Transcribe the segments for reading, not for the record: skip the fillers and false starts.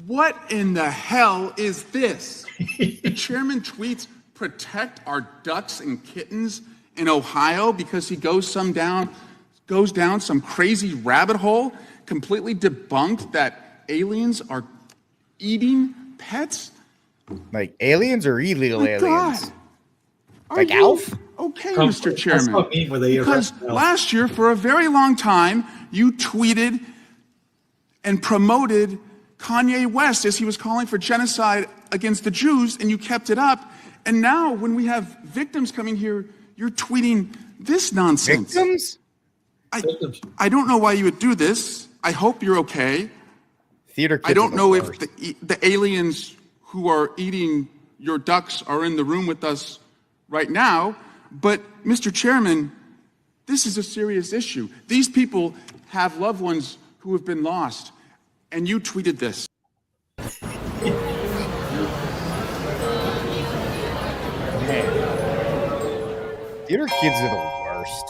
What in the hell is this? The chairman tweets, protect our ducks and kittens in Ohio because he goes down some crazy rabbit hole, completely debunked that aliens are eating pets. Like aliens or illegal aliens? God. Like Alf? Okay, Mr. Chairman. Because last year, for a very long time, you tweeted and promoted Kanye West as he was calling for genocide against the Jews, and you kept it up. And now, when we have victims coming here, you're tweeting this nonsense. Victims? I don't know why you would do this. I hope you're okay. Theater kids I don't know worst. if the aliens who are eating your ducks are in the room with us right now. But, Mr. Chairman, this is a serious issue. These people have loved ones who have been lost, and you tweeted this. Theater kids are the worst.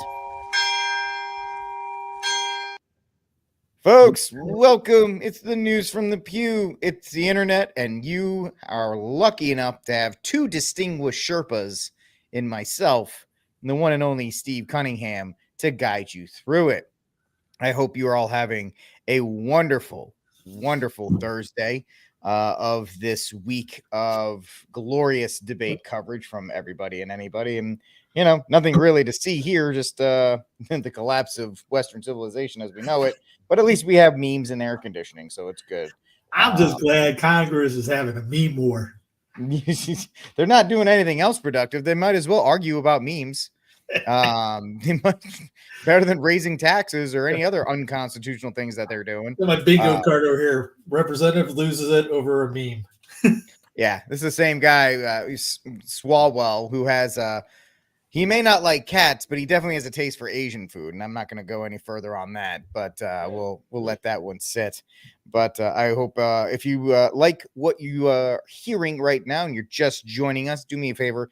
Folks, welcome. It's the news from the pew. It's the internet, and you are lucky enough to have two distinguished Sherpas in myself and the one and only Steve Cunningham to guide you through it. I hope you are all having a wonderful, wonderful Thursday of this week of glorious debate coverage from everybody and anybody. And, you know, nothing really to see here, just the collapse of Western civilization as we know it. But at least we have memes and air conditioning, so it's good. I'm just glad Congress is having a meme war. They're not doing anything else productive. They might as well argue about memes. They might, better than raising taxes or any other unconstitutional things that they're doing. My bingo card over here. Representative loses it over a meme. Yeah, this is the same guy, Swalwell, who has he may not like cats, but he definitely has a taste for Asian food, and I'm not going to go any further on that. But we'll let that one sit. But I hope if you like what you are hearing right now, and you're just joining us, do me a favor.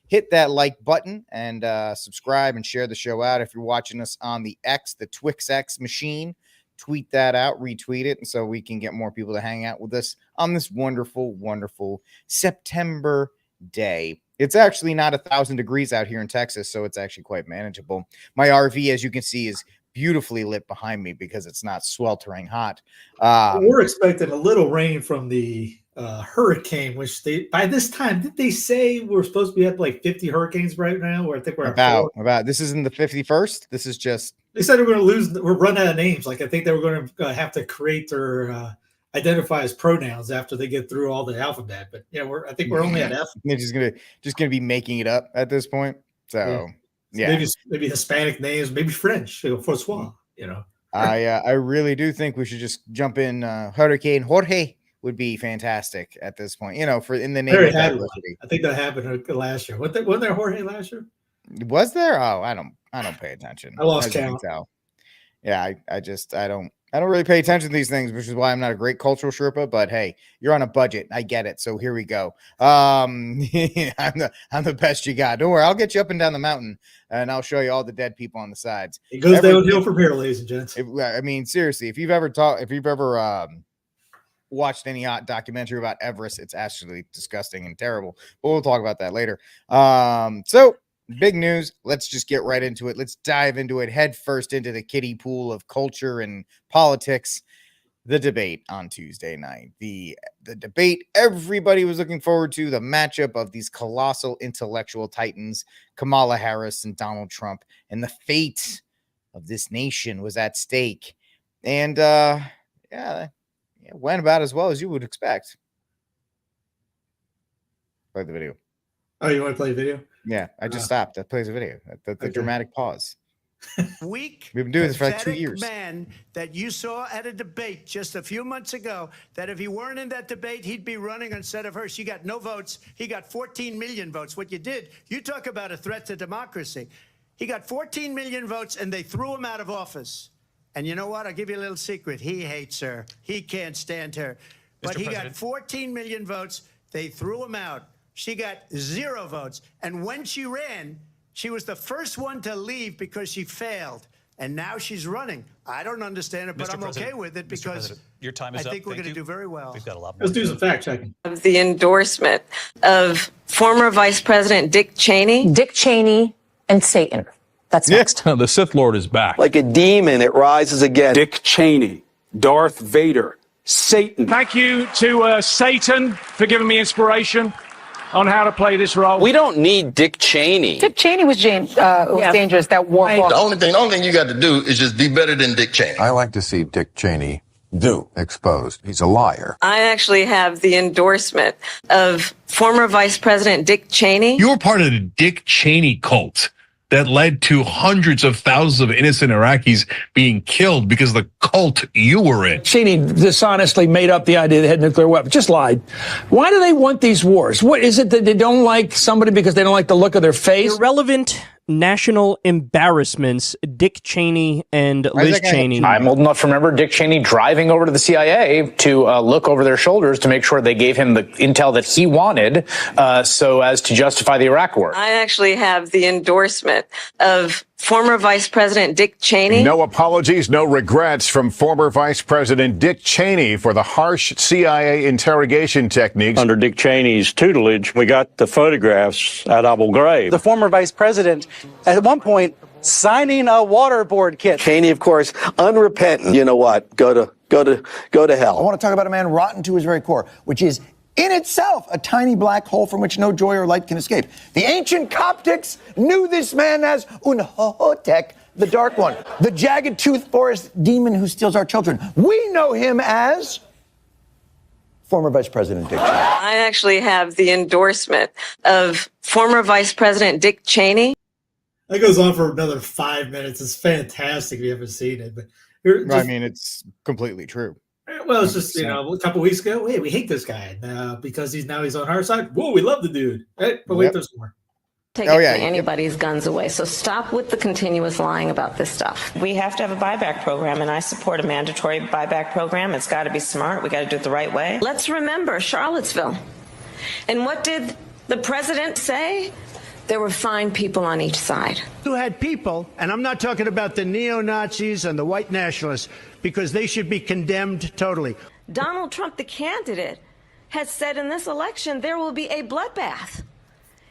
Hit that like button and subscribe and share the show out. If you're watching us on the X, the Twix X machine, tweet that out, retweet it, and so we can get more people to hang out with us on this wonderful, wonderful September day. It's actually not 1,000 degrees out here in Texas, so it's actually quite manageable. My RV, as you can see, is beautifully lit behind me because it's not sweltering hot. We're expecting a little rain from the hurricane, which by this time, did they say we're supposed to be at like 50 hurricanes right now? Or I think we're about this isn't the 51st. This is just, they said we're going to we're running out of names. Like I think they were going to have to create their identify as pronouns after they get through all the alphabet. But yeah, I think we're only at F. They're just gonna be making it up at this point. So yeah. Maybe Hispanic names, maybe French, Francois, you know. I really do think we should just jump in. Hurricane Jorge would be fantastic at this point, you know, for in the name of diversity. I think that happened last year. Wasn't there Jorge last year? Was there? Oh, I don't pay attention. I lost count. Yeah, I don't really pay attention to these things, which is why I'm not a great cultural Sherpa, but hey, you're on a budget. I get it. So here we go. I'm the best you got. Don't worry. I'll get you up and down the mountain and I'll show you all the dead people on the sides. It goes downhill from here, ladies and gents. I mean, seriously, if you've ever watched any documentary about Everest, it's actually disgusting and terrible, but we'll talk about that later. So big news. Let's just get right into it. Let's dive into it head first into the kiddie pool of culture and politics. The debate on Tuesday night. The debate everybody was looking forward to, the matchup of these colossal intellectual titans, Kamala Harris and Donald Trump, and the fate of this nation was at stake. And it went about as well as you would expect. Play the video. Oh, you want to play a video? Yeah, I just stopped. That plays a video. The dramatic pause. Weak. We've been doing this for like 2 years. Man that you saw at a debate just a few months ago, that if he weren't in that debate, he'd be running instead of her. She got no votes. He got 14 million votes. What you did, you talk about a threat to democracy. He got 14 million votes, and they threw him out of office. And you know what? I'll give you a little secret. He hates her. He can't stand her. But he got 14 million votes. They threw him out. She got 0 votes. And when she ran, she was the first one to leave because she failed. And now she's running. I don't understand it, but I'm okay with it because your time is I up. think we're going to do very well. We've got a lot more. Let's do some fact checking. The endorsement of former Vice President Dick Cheney. Dick Cheney and Satan. That's next. The Sith Lord is back. Like a demon, it rises again. Dick Cheney, Darth Vader, Satan. Thank you to Satan for giving me inspiration on how to play this role. We don't need Dick Cheney. Dick Cheney was dangerous. That war. The only thing you got to do is just be better than Dick Cheney. I like to see Dick Cheney exposed. He's a liar. I actually have the endorsement of former Vice President Dick Cheney. You were part of the Dick Cheney cult that led to hundreds of thousands of innocent Iraqis being killed because of the cult you were in. Cheney dishonestly made up the idea they had nuclear weapons. Just lied. Why do they want these wars? What is it that they don't like somebody because they don't like the look of their face? Irrelevant national embarrassments, Dick Cheney and Liz Cheney. I'm old enough to remember Dick Cheney driving over to the CIA to look over their shoulders to make sure they gave him the intel that he wanted so as to justify the Iraq war. I actually have the endorsement of former Vice President Dick Cheney. No apologies, no regrets from former Vice President Dick Cheney for the harsh CIA interrogation techniques. Under Dick Cheney's tutelage, we got the photographs at Abu Ghraib. The former vice president, at one point, signing a waterboard kit. Cheney, of course, unrepentant. You know what? Go to hell. I want to talk about a man rotten to his very core, which is in itself a tiny black hole from which no joy or light can escape. The ancient Coptics knew this man as Unhotek, the Dark One, the jagged tooth forest demon who steals our children. We know him as former Vice President Dick Cheney. I actually have the endorsement of former Vice President Dick Cheney. That goes on for another 5 minutes. It's fantastic if you haven't seen it. But I mean, it's completely true. Well, it's just, a couple weeks ago, hey, we hate this guy because he's on our side. Whoa, we love the dude. Right? But wait, there's more. Taking anybody's guns away. So stop with the continuous lying about this stuff. We have to have a buyback program, and I support a mandatory buyback program. It's got to be smart. We got to do it the right way. Let's remember Charlottesville. And what did the president say? There were fine people on each side. You had people, and I'm not talking about the neo-Nazis and the white nationalists, because they should be condemned totally. Donald Trump, the candidate, has said in this election there will be a bloodbath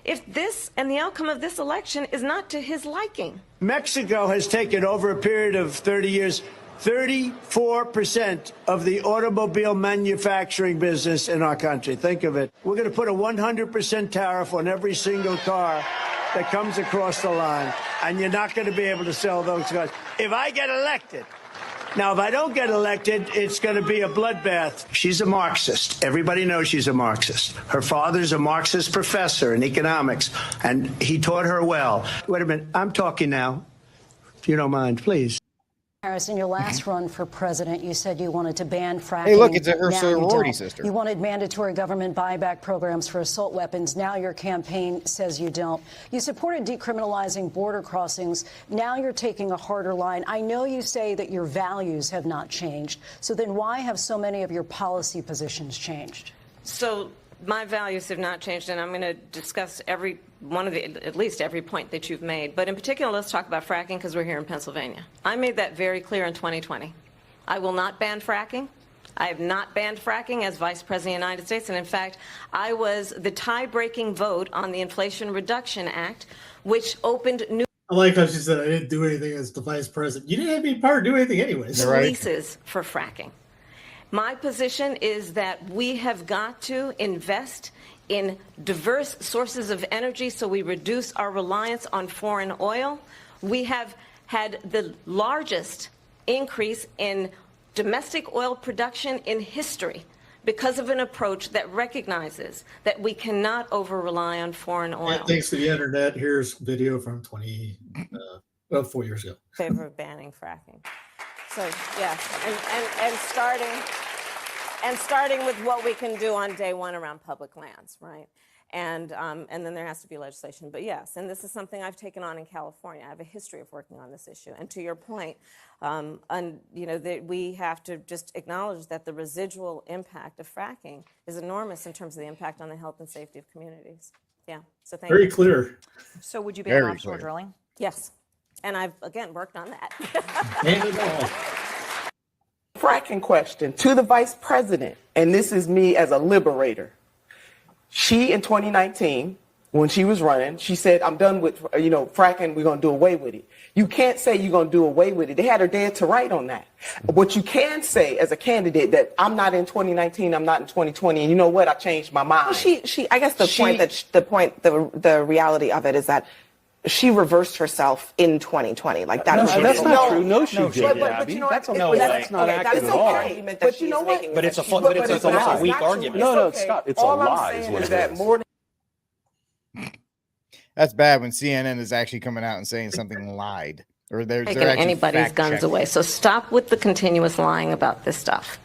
if this and the outcome of this election is not to his liking. Mexico has taken, over a period of 30 years, 34% of the automobile manufacturing business in our country. Think of it. We're going to put a 100% tariff on every single car that comes across the line, and you're not going to be able to sell those cars. If I get elected, now, if I don't get elected, it's going to be a bloodbath. She's a Marxist. Everybody knows she's a Marxist. Her father's a Marxist professor in economics, and he taught her well. Wait a minute. I'm talking now, if you don't mind, please. Harris, in your last run for president, you said you wanted to ban fracking. Hey, look, it's her sorority sister. You wanted mandatory government buyback programs for assault weapons. Now your campaign says you don't. You supported decriminalizing border crossings. Now you're taking a harder line. I know you say that your values have not changed. So then why have so many of your policy positions changed? So my values have not changed, and I'm going to discuss every one of at least every point that you've made. But in particular, let's talk about fracking because we're here in Pennsylvania. I made that very clear in 2020. I will not ban fracking. I have not banned fracking as Vice President of the United States. And in fact, I was the tie-breaking vote on the Inflation Reduction Act, which opened new... I like how she said I didn't do anything as the vice president. You didn't have any power to do anything anyways. ...leases for fracking. My position is that we have got to invest in diverse sources of energy so we reduce our reliance on foreign oil. We have had the largest increase in domestic oil production in history because of an approach that recognizes that we cannot over-rely on foreign oil. And thanks to the internet, here's video from 4 years ago. Favor of banning fracking. So, yes, and starting with what we can do on day one around public lands, right? And then there has to be legislation. But yes, and this is something I've taken on in California. I have a history of working on this issue. And to your point, that we have to just acknowledge that the residual impact of fracking is enormous in terms of the impact on the health and safety of communities. Yeah. So thank you. Very clear. So would you ban offshore drilling? Yes. And I've, again, worked on that. Fracking question to the vice president, and this is me as a liberator. She, in 2019, when she was running, she said, I'm done with, fracking, we're going to do away with it. You can't say you're going to do away with it. They had her dead to right on that. What you can say as a candidate that I'm not in 2019, I'm not in 2020, and you know what? I changed my mind. I guess the reality of it is that she reversed herself in 2020. Like that's not true. No, she didn't. But you know what? That's not accurate at all. But you know what? But it's a weak argument. No, Scott, it's all a lie. I'm saying is that more than That's bad when CNN is actually coming out and saying something lied. Or they're Taking actually anybody's guns fact-checking. away. So stop with the continuous lying about this stuff.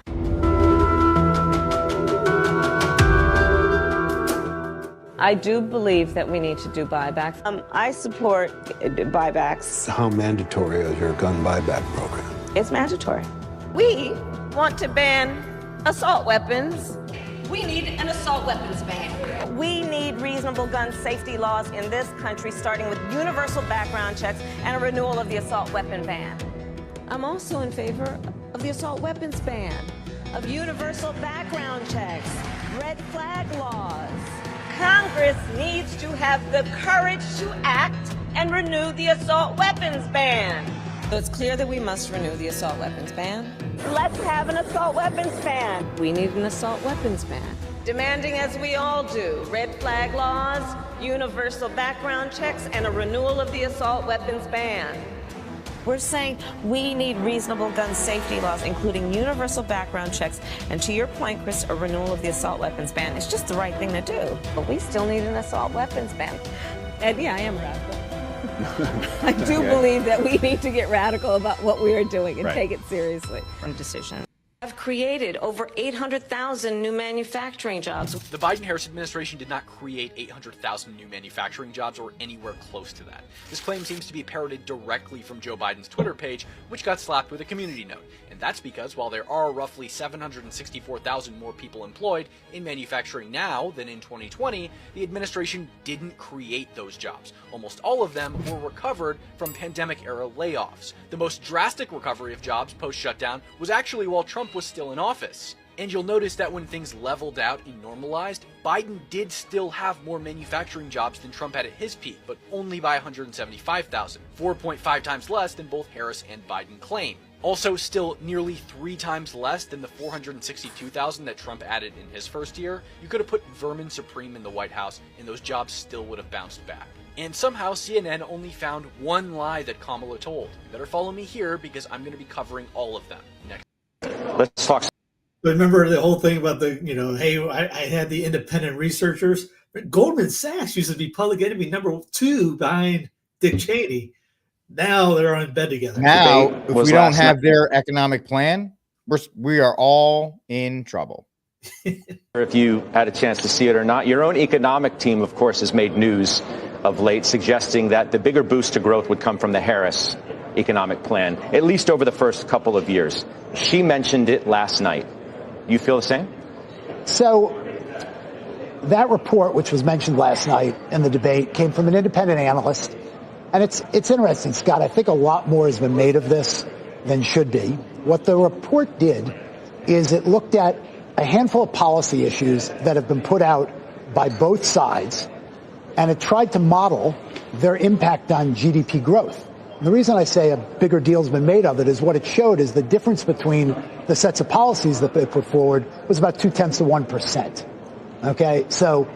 I do believe that we need to do buybacks. I support buybacks. How mandatory is your gun buyback program? It's mandatory. We want to ban assault weapons. We need an assault weapons ban. We need reasonable gun safety laws in this country, starting with universal background checks and a renewal of the assault weapon ban. I'm also in favor of the assault weapons ban, of universal background checks, red flag laws. Congress needs to have the courage to act and renew the assault weapons ban. So it's clear that we must renew the assault weapons ban. Let's have an assault weapons ban. We need an assault weapons ban. Demanding, as we all do, red flag laws, universal background checks, and a renewal of the assault weapons ban. We're saying we need reasonable gun safety laws, including universal background checks, and to your point, Chris, a renewal of the assault weapons ban. It's just the right thing to do. But we still need an assault weapons ban. And yeah, I am radical. I do believe that we need to get radical about what we are doing and take it seriously. Decision. Have created over 800,000 new manufacturing jobs. The Biden-Harris administration did not create 800,000 new manufacturing jobs or anywhere close to that. This claim seems to be parroted directly from Joe Biden's Twitter page, which got slapped with a community note. And that's because while there are roughly 764,000 more people employed in manufacturing now than in 2020, the administration didn't create those jobs. Almost all of them were recovered from pandemic-era layoffs. The most drastic recovery of jobs post-shutdown was actually while Trump was still in office. And you'll notice that when things leveled out and normalized, Biden did still have more manufacturing jobs than Trump had at his peak, but only by 175,000, 4.5 times less than both Harris and Biden claim. Also, still nearly 3 times less than the 462,000 that Trump added in his first year. You could have put vermin supreme in the White House, and those jobs still would have bounced back. And somehow CNN only found one lie that Kamala told. You better follow me here because I'm going to be covering all of them next. Let's talk. Remember the whole thing about the, hey, I had the independent researchers. But Goldman Sachs used to be public enemy number 2 behind Dick Cheney. Now they're on bed together. Now, if we don't have their economic plan, we are all in trouble. If you had a chance to see it or not, your own economic team, of course, has made news of late, suggesting that the bigger boost to growth would come from the Harris economic plan, at least over the first couple of years. She mentioned it last night. You feel the same? So that report, which was mentioned last night in the debate, came from an independent analyst. And it's interesting, Scott. I think a lot more has been made of this than should be. What the report did is it looked at a handful of policy issues that have been put out by both sides, and it tried to model their impact on GDP growth. And the reason I say a bigger deal has been made of it is what it showed is the difference between the sets of policies that they put forward was about 0.2%. Okay, so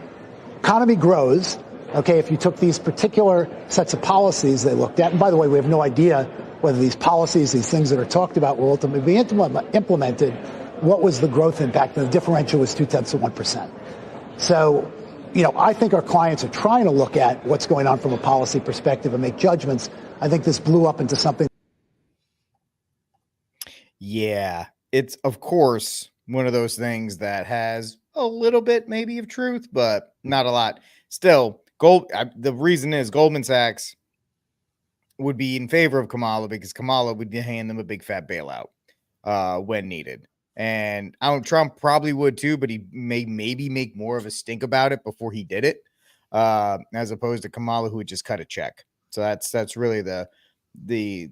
economy grows. Okay, if you took these particular sets of policies they looked at, and by the way, we have no idea whether these policies, these things that are talked about, will ultimately be implemented. What was the growth impact? And the differential was 0.2%. So, I think our clients are trying to look at what's going on from a policy perspective and make judgments. I think this blew up into something. Yeah, it's, of course, one of those things that has a little bit maybe of truth, but not a lot. Still, the reason is Goldman Sachs would be in favor of Kamala because Kamala would hand them a big fat bailout when needed. And Trump probably would too, but he may maybe make more of a stink about it before he did it, as opposed to Kamala, who would just cut a check. So that's really the the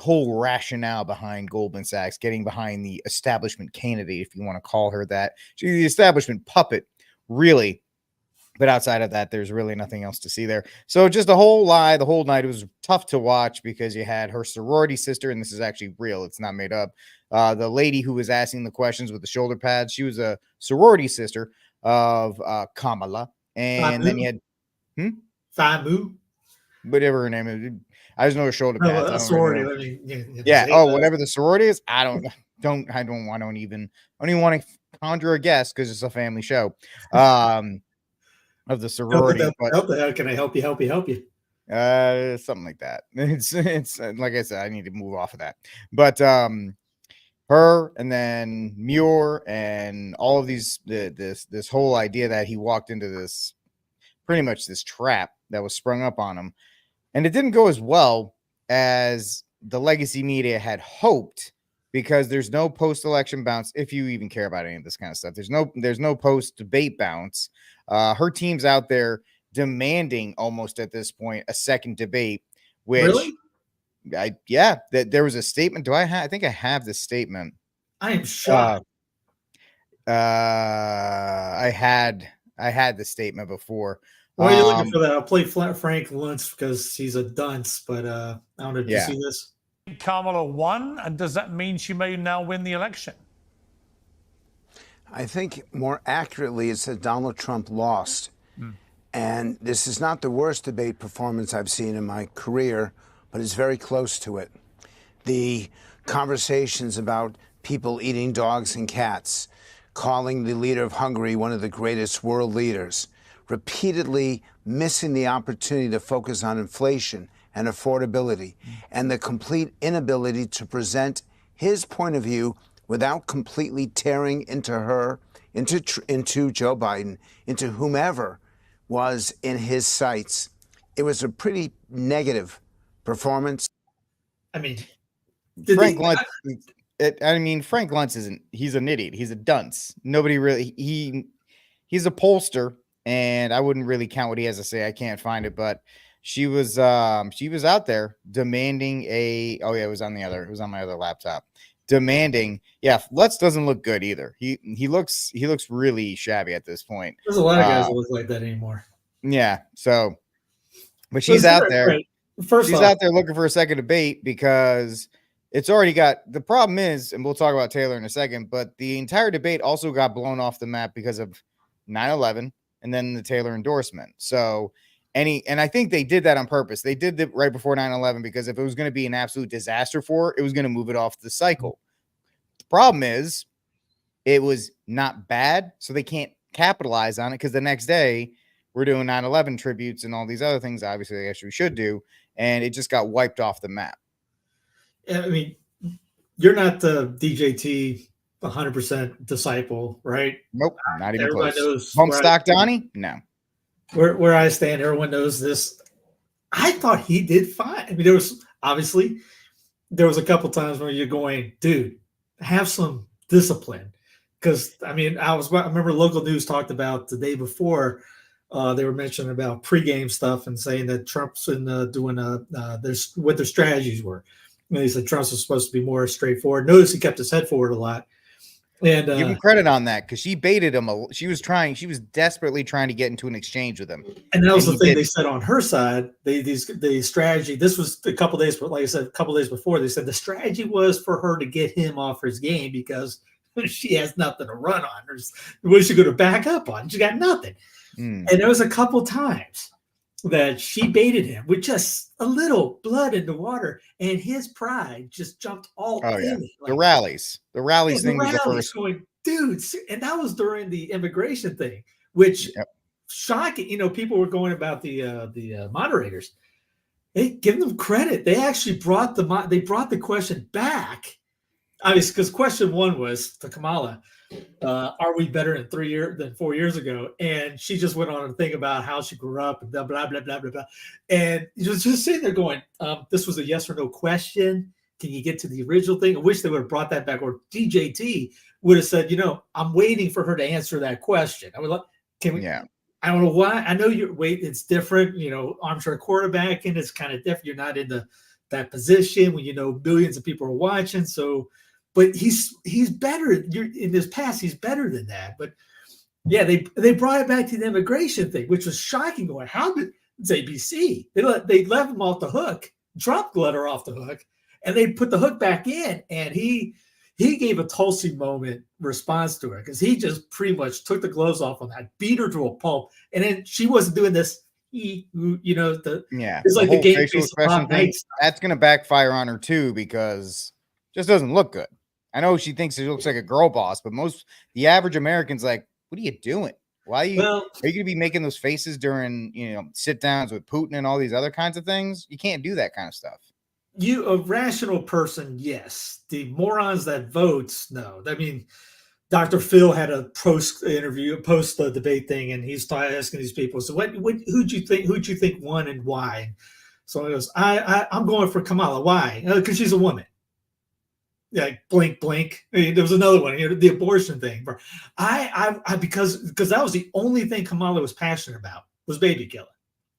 whole rationale behind Goldman Sachs getting behind the establishment candidate, if you want to call her that. She's the establishment puppet, really. But outside of that, there's really nothing else to see there. So just a whole lie the whole night. It was tough to watch because you had her sorority sister, and this is actually real. It's not made up. The lady who was asking the questions with the shoulder pads, she was a sorority sister of Kamala. And then you had Famu, whatever her name is. I just know her shoulder pads. a sorority. I mean, yeah. Oh, whatever the sorority is. I don't even want to conjure a guess because it's a family show. Of the sorority. How can I help you? Something like that. It's like I said, I need to move off of that. But her and then Muir and all of these this whole idea that he walked into this pretty much this trap that was sprung up on him, and it didn't go as well as the legacy media had hoped, because there's no post-election bounce, if you even care about any of this kind of stuff. There's no post-debate bounce. Her team's out there demanding almost at this point a second debate, which really? That there was a statement. I think I have this statement. I am shocked. I had the statement before. Why are you looking for that? I'll play Frank Luntz because he's a dunce, but I don't know if you see this. Kamala won, and does that mean she may now win the election? I think more accurately it said Donald Trump lost. And this is not the worst debate performance I've seen in my career, but it's very close to it. The conversations about people eating dogs and cats, calling the leader of Hungary one of the greatest world leaders, repeatedly missing the opportunity to focus on inflation and affordability, and the complete inability to present his point of view without completely tearing into Joe Biden, into whomever was in his sights. It was a pretty negative performance. I mean, Frank Luntz he's an idiot. He's a dunce. Nobody really, he's a pollster, and I wouldn't really count what he has to say. I can't find it, but she was out there demanding it was on my other laptop. Demanding, Lutz doesn't look good either. He looks really shabby at this point. There's a lot of guys that look like that anymore. Yeah. So, but she's out there. Right. She's out there looking for a second debate because it's already got. The problem is, and we'll talk about Taylor in a second, but the entire debate also got blown off the map because of 9/11 and then the Taylor endorsement. So. And I think they did that on purpose. They did it right before 9/11 because if it was going to be an absolute disaster for it, it was going to move it off the cycle. The problem is it was not bad, so they can't capitalize on it because the next day we're doing 9/11 tributes and all these other things. Obviously, I guess we should do, and it just got wiped off the map. I mean, you're not the DJT 100% disciple, right? Nope, not even Everybody close. knows Pump stock Donnie? No. Where I stand, everyone knows this. I thought he did fine. I mean, there was a couple times where you're going, dude, have some discipline. Because I mean, I remember local news talked about the day before they were mentioning about pregame stuff and saying that Trump's doing what their strategies were. And they said Trump's was supposed to be more straightforward. Notice he kept his head forward a lot. And give him credit on that because she baited him. She was desperately trying to get into an exchange with him. And that was the thing they said on her side. The strategy. This was a couple days, like I said, a couple days before. They said the strategy was for her to get him off his game because she has nothing to run on. What is she going to back up on? She got nothing. And there was a couple times that she baited him with just a little blood in the water, and his pride just jumped all in. Yeah. Like, the rallies thing was the first. Going, dude, and that was during the immigration thing, which shocking. You know, people were going about the moderators. They give them credit. They actually brought the question back. Obviously, because question one was to Kamala. Are we better in 3 years than 4 years ago? And she just went on to think about how she grew up and blah, blah, blah, blah, blah, blah. And you was just sitting there going, this was a yes or no question. Can you get to the original thing? I wish they would have brought that back. Or DJT would have said, I'm waiting for her to answer that question. I would like, can we? Yeah. I don't know why. I know it's different, armchair quarterback, and it's kind of different. You're not in the that position when billions of people are watching. So, but he's better. In his past, he's better than that. But yeah, they brought it back to the immigration thing, which was shocking. Going, how did it's ABC? They left him off the hook, Trump let her off the hook, and they put the hook back in, and he gave a Tulsi moment response to her because he just pretty much took the gloves off on that, beat her to a pulp, and then she wasn't doing this. It's like the game facial expression thing. That's going to backfire on her too because it just doesn't look good. I know she thinks she looks like a girl boss, but the average American's like, what are you doing? Why are you going to be making those faces during sit downs with Putin and all these other kinds of things? You can't do that kind of stuff. You, a rational person, yes. The morons that votes, no. I mean, Dr. Phil had a post debate thing, and he's asking these people, so who'd you think won and why? So he goes, I'm going for Kamala. Why? Because she's a woman. Yeah, blink, blink. I mean, there was another one, the abortion thing. Because that was the only thing Kamala was passionate about was baby killing.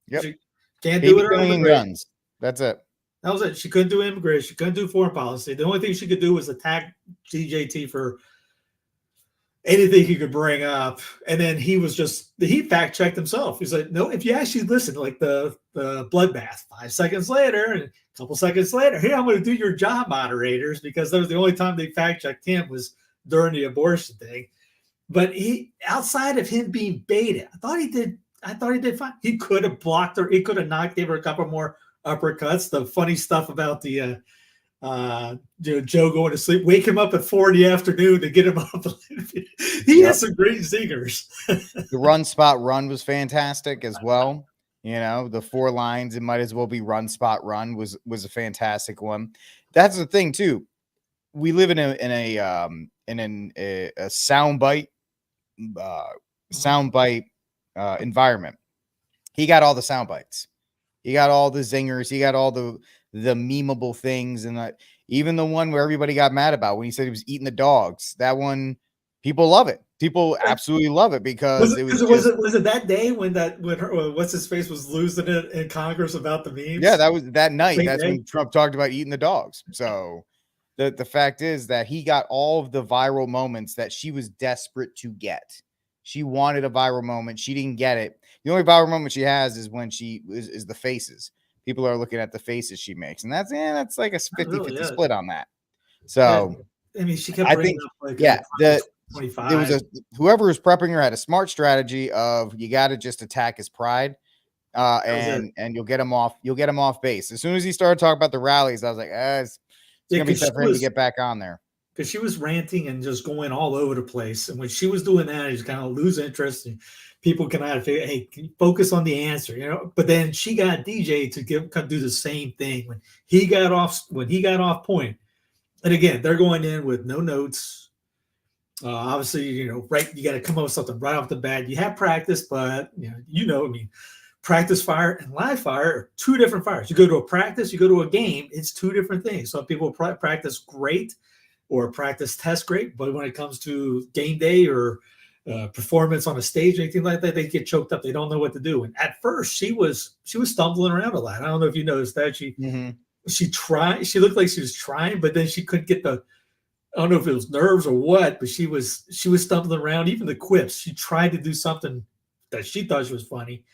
Yep. She can't do it on guns. That's it. That was it. She couldn't do immigration. She couldn't do foreign policy. The only thing she could do was attack DJT for anything he could bring up. And then he fact checked himself. He's like, no, if you actually listen, like the bloodbath, 5 seconds later, and a couple seconds later, here, I'm going to do your job, moderators, because that was the only time they fact checked him was during the abortion thing. But outside of him being baited, I thought he did fine. He could have blocked her. He could have gave her a couple more uppercuts. The funny stuff about the Joe going to sleep, wake him up at 4 in the afternoon to get him up. He has some great singers. The run spot run was fantastic as well. The 4 lines, it might as well be run spot run was a fantastic one. That's the thing too. We live in a soundbite environment. He got all the sound bites. He got all the zingers. He got all the memeable things. And even the one where everybody got mad about when he said he was eating the dogs, that one, people love it. People absolutely love it because was it that day when what's his face was losing it in Congress about the memes? Yeah, that was that night. That's when Trump talked about eating the dogs. So the fact is that he got all of the viral moments that she was desperate to get. She wanted a viral moment. She didn't get it. The only viral moment she has is when she is the faces. People are looking at the faces she makes. And that's like a 50-50 split on that. So, I mean, she kept bringing up there 25. was whoever was prepping her had a smart strategy of you got to just attack his pride. And you'll get him off. You'll get him off base. As soon as he started talking about the rallies, I was like, it's going to be tough for him to get back on there. Because she was ranting and just going all over the place. And when she was doing that, you kind of lose interest. And people can kind of figure, hey, can you focus on the answer, But then she got DJ to do the same thing when he got off point. And again, they're going in with no notes. Obviously, right, you got to come up with something right off the bat. You have practice, but practice fire and live fire are two different fires. You go to a practice, you go to a game, it's two different things. Some people practice great or practice test great, but when it comes to game day or performance on a stage or anything like that, they get choked up. They don't know what to do. And at first, she was stumbling around a lot. I don't know if you noticed that. She tried. She looked like she was trying, but then she couldn't get I don't know if it was nerves or what, but she was stumbling around. Even the quips, she tried to do something that she thought was funny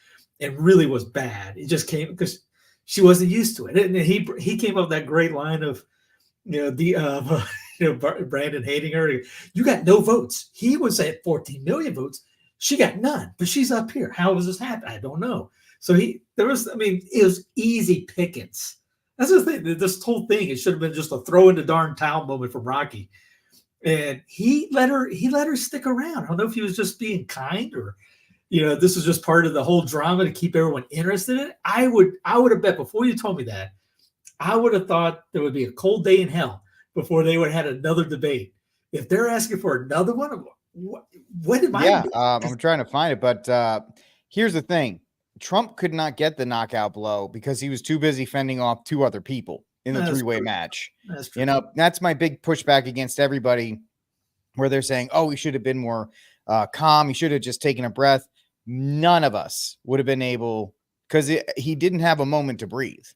and really was bad. It just came because she wasn't used to it. And he came up with that great line of, Brandon hating her. You got no votes. He was at 14 million votes. She got none, but she's up here. How was this happen? I don't know. So it was easy pickings. That's the thing. This whole thing, it should have been just a throw in the darn towel moment from Rocky. And he let her stick around. I don't know if he was just being kind or, this was just part of the whole drama to keep everyone interested in it. I would have bet before you told me that, I would have thought there would be a cold day in hell before they would have had another debate. If they're asking for another one, what am I? Yeah, I'm trying to find it, but here's the thing. Trump could not get the knockout blow because he was too busy fending off 2 other people in the three-way match. That's true. That's my big pushback against everybody where they're saying, oh, he should have been more calm. He should have just taken a breath. None of us would have been able because he didn't have a moment to breathe.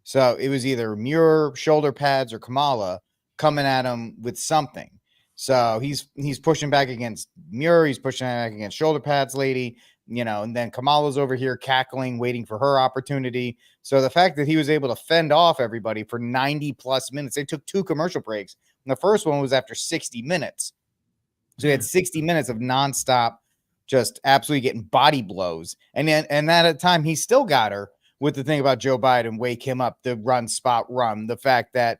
So it was either Muir, shoulder pads, or Kamala coming at him with something. So he's pushing back against Muir. He's pushing back against shoulder pads lady, and then Kamala's over here cackling, waiting for her opportunity. So the fact that he was able to fend off everybody for 90 plus minutes, they took 2 commercial breaks. And the first one was after 60 minutes. So he had 60 minutes of nonstop, just absolutely getting body blows. And at a time, he still got her with the thing about Joe Biden, wake him up, the run, spot, run, the fact that,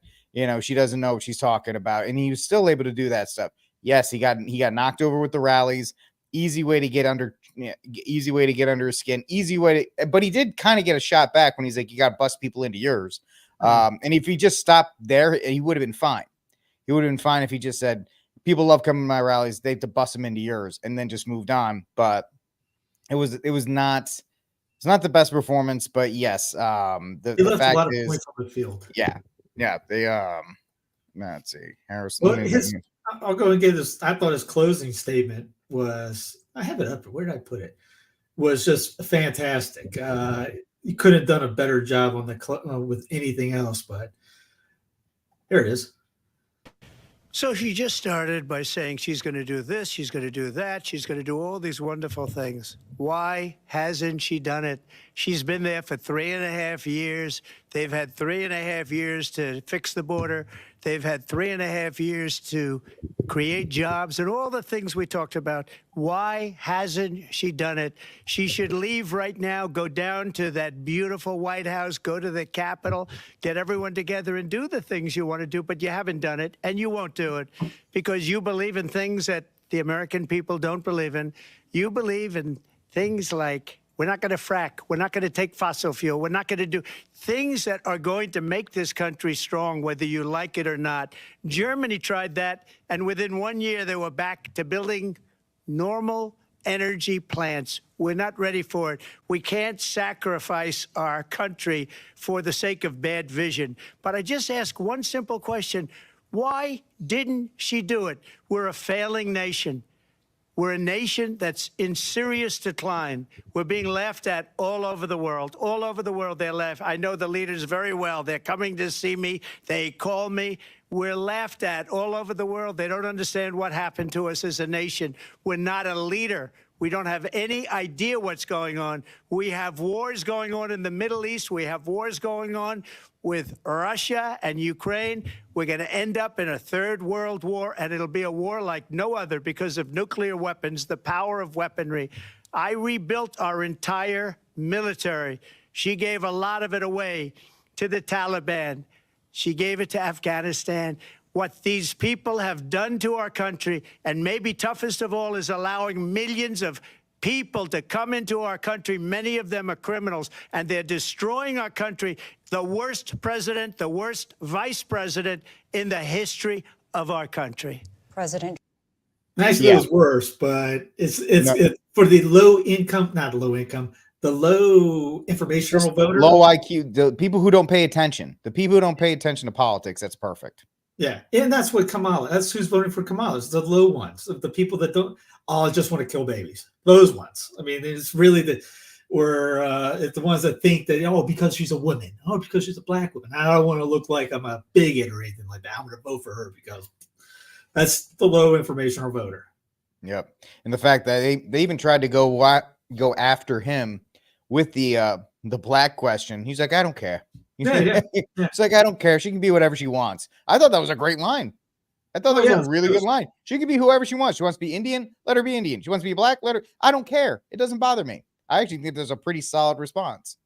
she doesn't know what she's talking about. And he was still able to do that stuff. Yes, he got knocked over with the rallies. Easy way to get under his skin. But he did kind of get a shot back when he's like, you got to bust people into yours. And if he just stopped there, he would have been fine. He would have been fine if he just said, people love coming to my rallies. They have to bust them into yours, and then just moved on. But it was not. It's not the best performance, but yes, the fact a lot of is, points on the field. Yeah. They let's see, Harrison. Well, I'll go and give this. I thought his closing statement was. I have it up. Where did I put it? Was just fantastic. You could have done a better job on the with anything else, but here it is. So she just started by saying she's going to do this, she's going to do that, she's going to do all these wonderful things. Why hasn't she done it? She's been there for 3.5 years. They've had 3.5 years to fix the border. They've had 3.5 years to create jobs and all the things we talked about. Why hasn't she done it? She should leave right now, go down to that beautiful White House, go to the Capitol, get everyone together and do the things you want to do, but you haven't done it, and you won't do it because you believe in things that the American people don't believe in. You believe in things like we're not going to frack. We're not going to take fossil fuel. We're not going to do things that are going to make this country strong, whether you like it or not. Germany tried that, and within 1 year, they were back to building normal energy plants. We're not ready for it. We can't sacrifice our country for the sake of bad vision. But I just ask one simple question. Why didn't she do it? We're a failing nation. We're a nation that's in serious decline. We're being laughed at all over the world. All over the world, they're laughed. I know the leaders very well. They're coming to see me. They call me. We're laughed at all over the world. They don't understand what happened to us as a nation. We're not a leader. We don't have any idea what's going on. We have wars going on in the Middle East. We have wars going on with Russia and Ukraine. We're going to end up in a third world war, and it'll be a war like no other because of nuclear weapons, the power of weaponry. I rebuilt our entire military. She gave a lot of it away to the Taliban. She gave it to Afghanistan. What these people have done to our country, and maybe toughest of all, is allowing millions of people to come into our country. Many of them are criminals, and they're destroying our country. The worst president, the worst vice president in the history of our country. President. Actually, it was worse, but it's for the low income, not low income, the low informational voter, low IQ, the people who don't pay attention, to politics. That's perfect. Yeah, and that's what Kamala. That's who's voting for Kamala. It's the low ones, the people that don't. Oh, just want to kill babies. Those ones. I mean, it's really it's the ones that think that because she's a woman, because she's a black woman, I don't want to look like I'm a bigot or anything like that. I'm going to vote for her because that's the low informational voter. Yep, and the fact that they even tried to go after him with the black question. He's like, I don't care. It's like, I don't care. She can be whatever she wants. I thought that was a great line. I thought that was a really good line. She can be whoever she wants. She wants to be Indian, let her be Indian. She wants to be black, let her. I don't care. It doesn't bother me. I actually think there's a pretty solid response.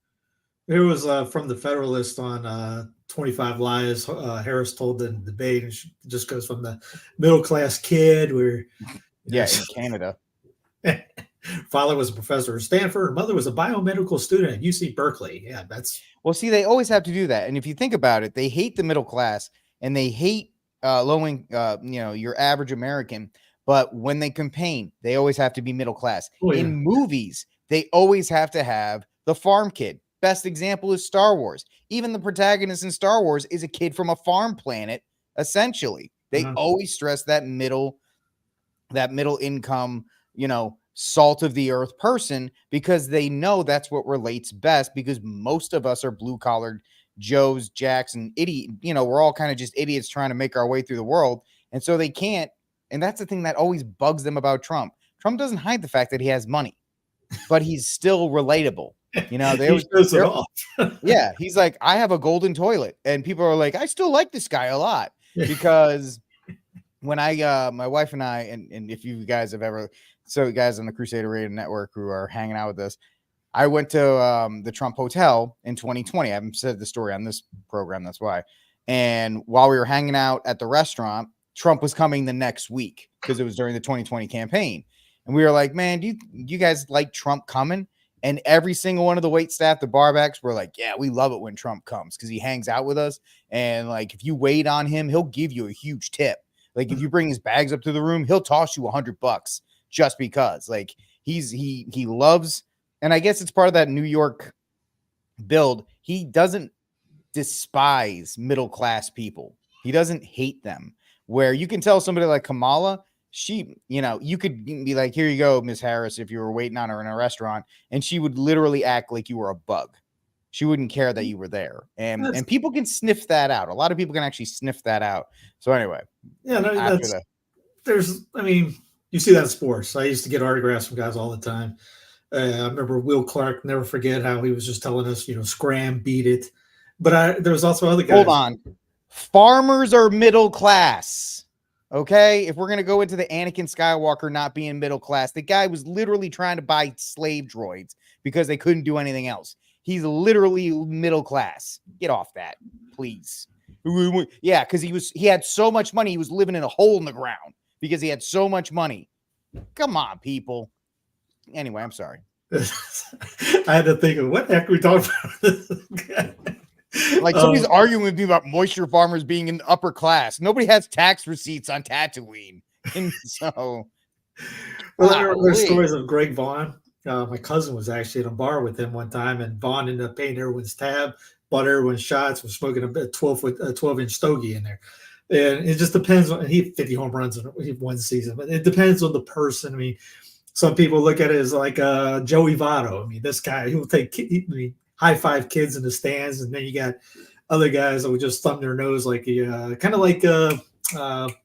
It was from the Federalist on 25 Lies. Harris told the debate, and she just goes from the middle class kid where, in Canada. Father was a professor at Stanford. Her mother was a biomedical student at UC Berkeley. Yeah, that's. Well, see, they always have to do that. And if you think about it, they hate the middle class and they hate your average American. But when they campaign, they always have to be middle class. Oh, yeah. In movies, they always have to have the farm kid. Best example is Star Wars. Even the protagonist in Star Wars is a kid from a farm planet, essentially. They always stress that middle income, salt of the earth person, because they know that's what relates best, because most of us are blue collared Joes, Jacks, and idiot. You know, we're all kind of just idiots trying to make our way through the world. And so they can't. And that's the thing that always bugs them about Trump. Trump doesn't hide the fact that he has money, but he's still relatable. You know, yeah, he's like, I have a golden toilet. And people are like, I still like this guy a lot because when my wife and I, and if you guys have ever, so guys on the Crusader Radio Network who are hanging out with us, I went to the Trump Hotel in 2020. I haven't said the story on this program. That's why. And while we were hanging out at the restaurant, Trump was coming the next week because it was during the 2020 campaign. And we were like, man, do you guys like Trump coming? And every single one of the wait staff, the barbacks, were like, yeah, we love it when Trump comes because he hangs out with us. And like, if you wait on him, he'll give you a huge tip. Like if you bring his bags up to the room, he'll toss you $100 just because. Like he loves, and I guess it's part of that New York build. He doesn't despise middle-class people. He doesn't hate them. Where you can tell somebody like Kamala, she, you know, you could be like, here you go, Miss Harris, if you were waiting on her in a restaurant, and she would literally act like you were a bug. She wouldn't care that you were there. And people can sniff that out. A lot of people can actually sniff that out. So anyway. Yeah, no, I mean, you see that in sports. I used to get autographs from guys all the time. I remember Will Clark, never forget how he was just telling us, you know, scram, beat it. But there was also other guys. Hold on. Farmers are middle class. Okay. If we're going to go into the Anakin Skywalker not being middle class, the guy was literally trying to buy slave droids because they couldn't do anything else. He's literally middle class. Get off that, please. Yeah, because he had so much money, he was living in a hole in the ground because he had so much money. Come on, people. Anyway, I'm sorry. I had to think of what the heck are we talking about? Like somebody's arguing with me about moisture farmers being in the upper class. Nobody has tax receipts on Tatooine. And so, there's stories of Greg Vaughn. My cousin was actually in a bar with him one time, and Vaughn ended up paying everyone's tab, bought everyone's shots, was smoking a 12-inch stogie in there. And it just depends on, he had 50 home runs in one season, but it depends on the person. I mean, some people look at it as like Joey Votto. I mean, this guy, he will take, high five kids in the stands, and then you got other guys that would just thumb their nose like kind of like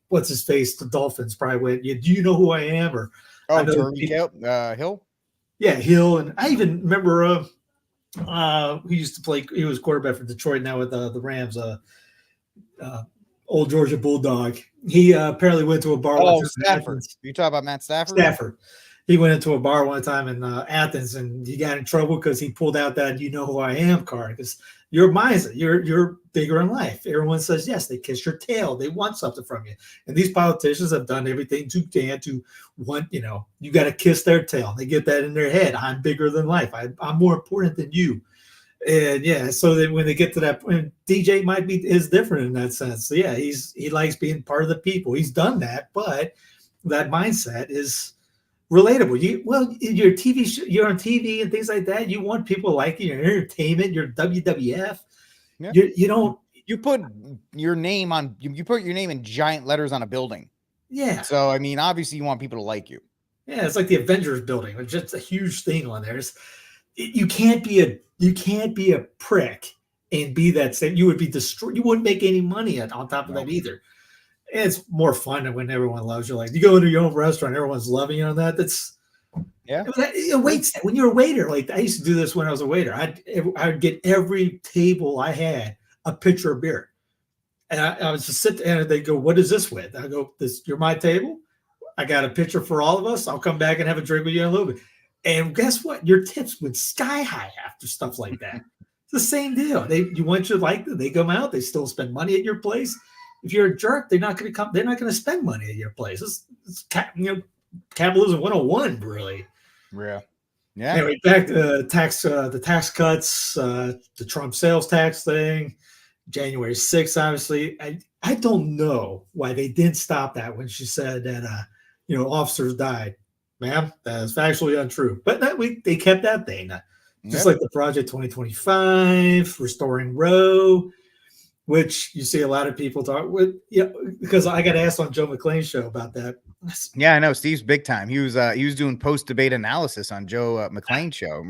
what's his face, the Dolphins probably went, do you know who I am? Or Hill. Yeah, Hill. And I even remember he used to play, he was quarterback for Detroit now with the Rams, old Georgia Bulldog. He apparently went to a bar. Oh, Stafford. You talking about Matt Stafford? Stafford. He went into a bar one time in Athens, and he got in trouble because he pulled out that "you know who I am" card. Because you're miser, you're bigger in life. Everyone says yes. They kiss your tail. They want something from you. And these politicians have done everything to want. You know, you got to kiss their tail. They get that in their head. I'm bigger than life. I'm more important than you. And yeah, so that when they get to that point, DJ is different in that sense. So yeah, he likes being part of the people. He's done that, but that mindset is relatable. Your TV show, you're on TV and things like that. You want people like your entertainment, your WWF. Yeah. You put your name in giant letters on a building. Yeah. So I mean, obviously you want people to like you. Yeah, it's like the Avengers building. It's just a huge thing on there. You can't be a prick and be that same. You would be destroyed. You wouldn't make any money on top of that either. It's more fun when everyone loves you. Like you go into your own restaurant, everyone's loving you on that. That's when you're a waiter. Like I used to do this when I was a waiter. I'd get every table I had a pitcher of beer, and I would just sit there and they go, "What is this with?" I go, "You're my table. I got a pitcher for all of us. I'll come back and have a drink with you in a little bit." And guess what? Your tips went sky high after stuff like that. It's the same deal. You want you like them, they come out, they still spend money at your place. If you're a jerk, they're not going to come. They're not going to spend money at your place. It's capitalism 101, really. Yeah. Yeah. Anyway, back to the tax cuts, the Trump sales tax thing, January 6th, obviously. I don't know why they didn't stop that when she said that officers died. Ma'am, that is factually untrue. But they kept that thing. Just like the Project 2025, Restoring Roe. which you see a lot of people talk with, because I got asked on Joe McClain's show about that. Yeah, I know Steve's big time. He was doing post debate analysis on Joe McClure show.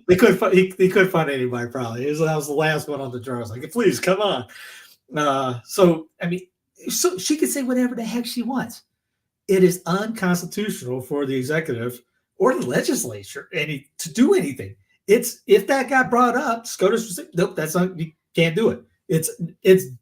They couldn't find anybody probably. That was the last one on the draw. I was like, please come on. So she could say whatever the heck she wants. It is unconstitutional for the executive or the legislature to do anything. If that got brought up, SCOTUS, nope, that's not, you can't do it. It's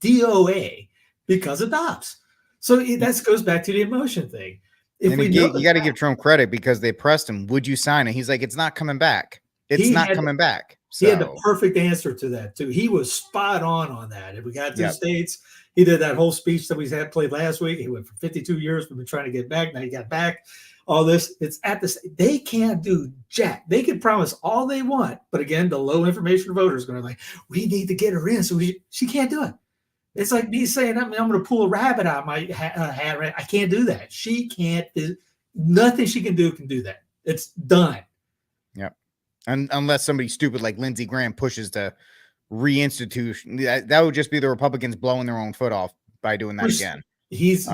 DOA because of Dobbs. So that goes back to the emotion thing. You got to give Trump credit because they pressed him. Would you sign it? He's like, it's not coming back. It's not coming back. So. He had the perfect answer to that too. He was spot on that. If we got to the States, he did that whole speech that we had played last week. He went for 52 years. We've been trying to get back. Now he got back. All this, it's at the. They can't do jack. They can promise all they want, but again, the low information voters are going to like, we need to get her in, so she can't do it. It's like me saying, I'm going to pull a rabbit out of my hat. I can't do that. She can't do nothing. She can do that. It's done. Yep. And unless somebody stupid like Lindsey Graham pushes to reinstitution, that would just be the Republicans blowing their own foot off by doing that again. He's,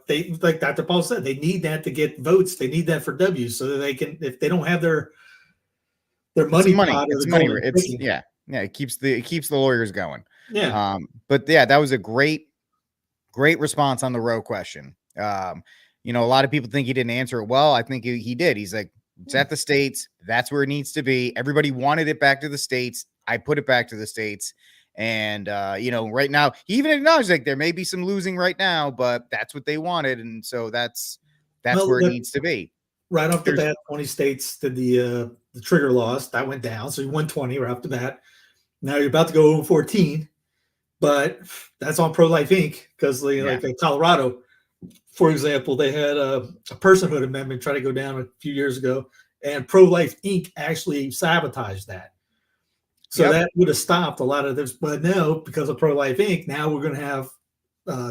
they, like Dr. Paul said, they need that to get votes. They need that for W's so that they can, if they don't have their money, it's money. It keeps the lawyers going. Yeah. But yeah, that was a great response on the Roe question. A lot of people think he didn't answer it well. I think he did. He's like, it's at the states. That's where it needs to be. Everybody wanted it back to the states. I put it back to the states. And, right now, he even acknowledged like there may be some losing right now, but that's what they wanted. And so that's where it needs to be. Right off the bat, 20 states did the trigger laws. That went down. So you won 20 right off the bat. Now you're about to go 14, but that's on Pro-Life Inc. Because like in Colorado, for example, they had a personhood amendment try to go down a few years ago, and Pro-Life Inc. actually sabotaged that. So that would have stopped a lot of this. But now, because of Pro-Life Inc., now we're going to have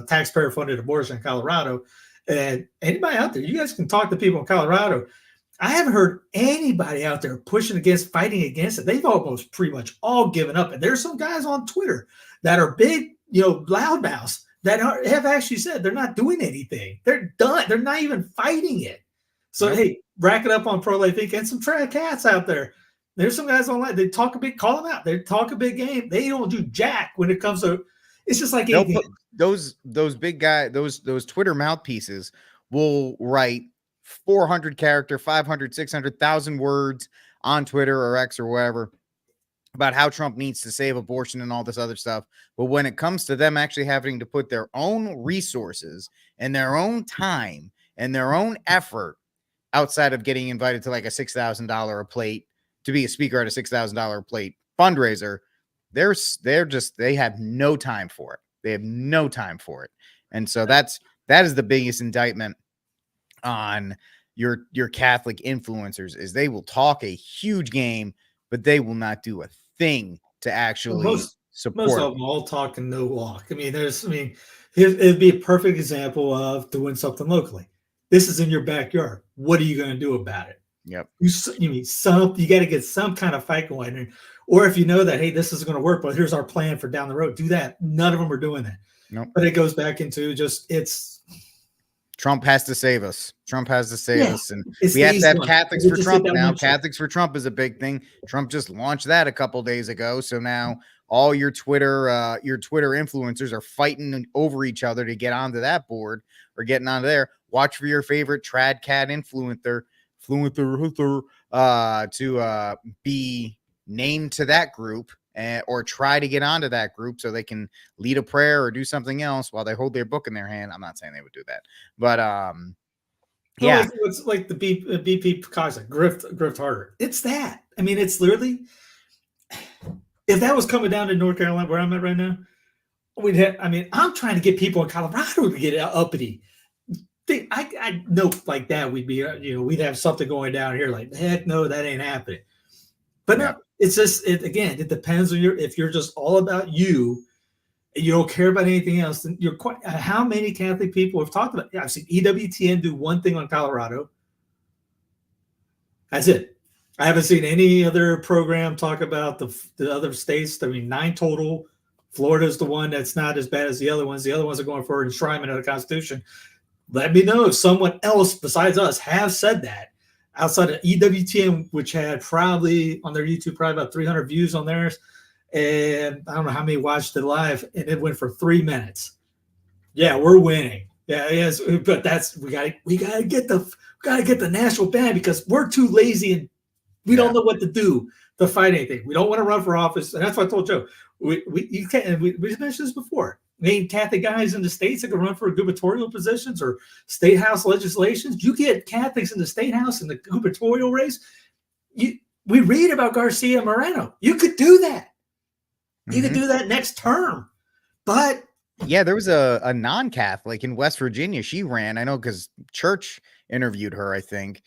taxpayer-funded abortion in Colorado. And anybody out there, you guys can talk to people in Colorado. I haven't heard anybody out there fighting against it. They've almost pretty much all given up. And there's some guys on Twitter that are big, loudmouths that have actually said they're not doing anything. They're done. They're not even fighting it. So, hey, rack it up on Pro-Life Inc. and some trash cats out there. There's some guys online. They talk a big, call them out. They talk a big game. They don't do jack when it comes to. It's just like those big guys, those Twitter mouthpieces will write 400 character, 500, 600,000 words on Twitter or X or wherever about how Trump needs to save abortion and all this other stuff. But when it comes to them actually having to put their own resources and their own time and their own effort outside of getting invited to like a $6,000 a plate to be a speaker at a $6,000 a plate fundraiser, they have no time for it. They have no time for it. And so that is the biggest indictment on your Catholic influencers is they will talk a huge game, but they will not do a thing to actually support. Most of them all talk and no walk. It'd be a perfect example of doing something locally. This is in your backyard. What are you going to do about it? Yep. You got to get some kind of fight going. Or if you know that, hey, this is going to work, but here's our plan for down the road, do that. None of them are doing that. Nope. But it goes back into Trump has to save us. Trump has to save us. And we have to have Catholics for Trump now. Catholics for Trump is a big thing. Trump just launched that a couple days ago. So now all your Twitter influencers are fighting over each other to get onto that board or getting onto there. Watch for your favorite trad cat influencer to be named to that group or try to get onto that group so they can lead a prayer or do something else while they hold their book in their hand. I'm not saying they would do that, but it's like the BP concept, grift harder. It's that. It's literally, if that was coming down to North Carolina where I'm at right now, we'd have. I'm trying to get people in Colorado to get uppity. I know like that we'd be, we'd have something going down here like, heck no, that ain't happening. But no, it's just, it depends on if you're just all about you and you don't care about anything else, then you're quite, how many Catholic people have talked about, I've seen EWTN do one thing on Colorado. That's it. I haven't seen any other program talk about the other states. 9 total, Florida's the one that's not as bad as the other ones. The other ones are going for enshrinement of the Constitution. Let me know if someone else besides us have said that. Outside of EWTN, which had probably on their YouTube, probably about 300 views on theirs. And I don't know how many watched it live, and it went for 3 minutes. Yeah, we're winning. Yeah, yes, but that's we gotta get the national ban because we're too lazy and we don't know what to do to fight anything. We don't want to run for office, and that's what I told Joe. You can't. And we mentioned this before. Name Catholic guys in the states that can run for gubernatorial positions or state house legislations. You get Catholics in the state house in the gubernatorial race. We read about Garcia Moreno. You could do that. You could do that next term, but yeah, there was a non-Catholic in West Virginia. She ran. I know because Church interviewed her. I think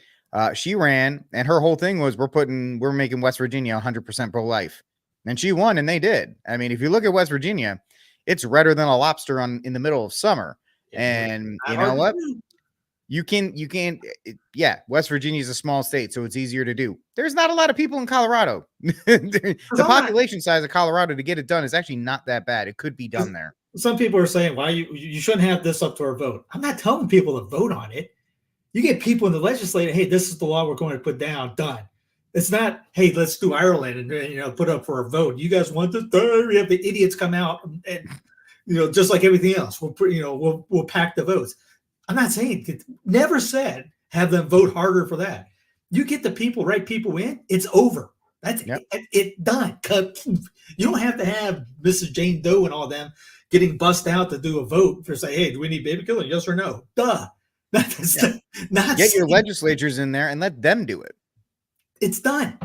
she ran, and her whole thing was we're making West Virginia 100% pro-life, and she won, and they did. I mean, if you look at West Virginia, it's redder than a lobster in the middle of summer. And you know what? You can, West Virginia is a small state, so it's easier to do. There's not a lot of people in Colorado. The population size of Colorado to get it done is actually not that bad. It could be done there. Some people are saying, why you shouldn't have this up to our vote. I'm not telling people to vote on it. You get people in the legislature, hey, this is the law we're going to put down, done. It's not, hey, let's do Ireland and put up for a vote. You guys want this? We have the idiots come out and just like everything else, we'll pack the votes. I'm not saying, never said have them vote harder for that. You get the right people in, it's over. That's it done. You don't have to have Mrs. Jane Doe and all them getting bussed out to do a vote for say, hey, do we need baby killing? Yes or no? Duh. Get your legislatures in there and let them do it. It's done.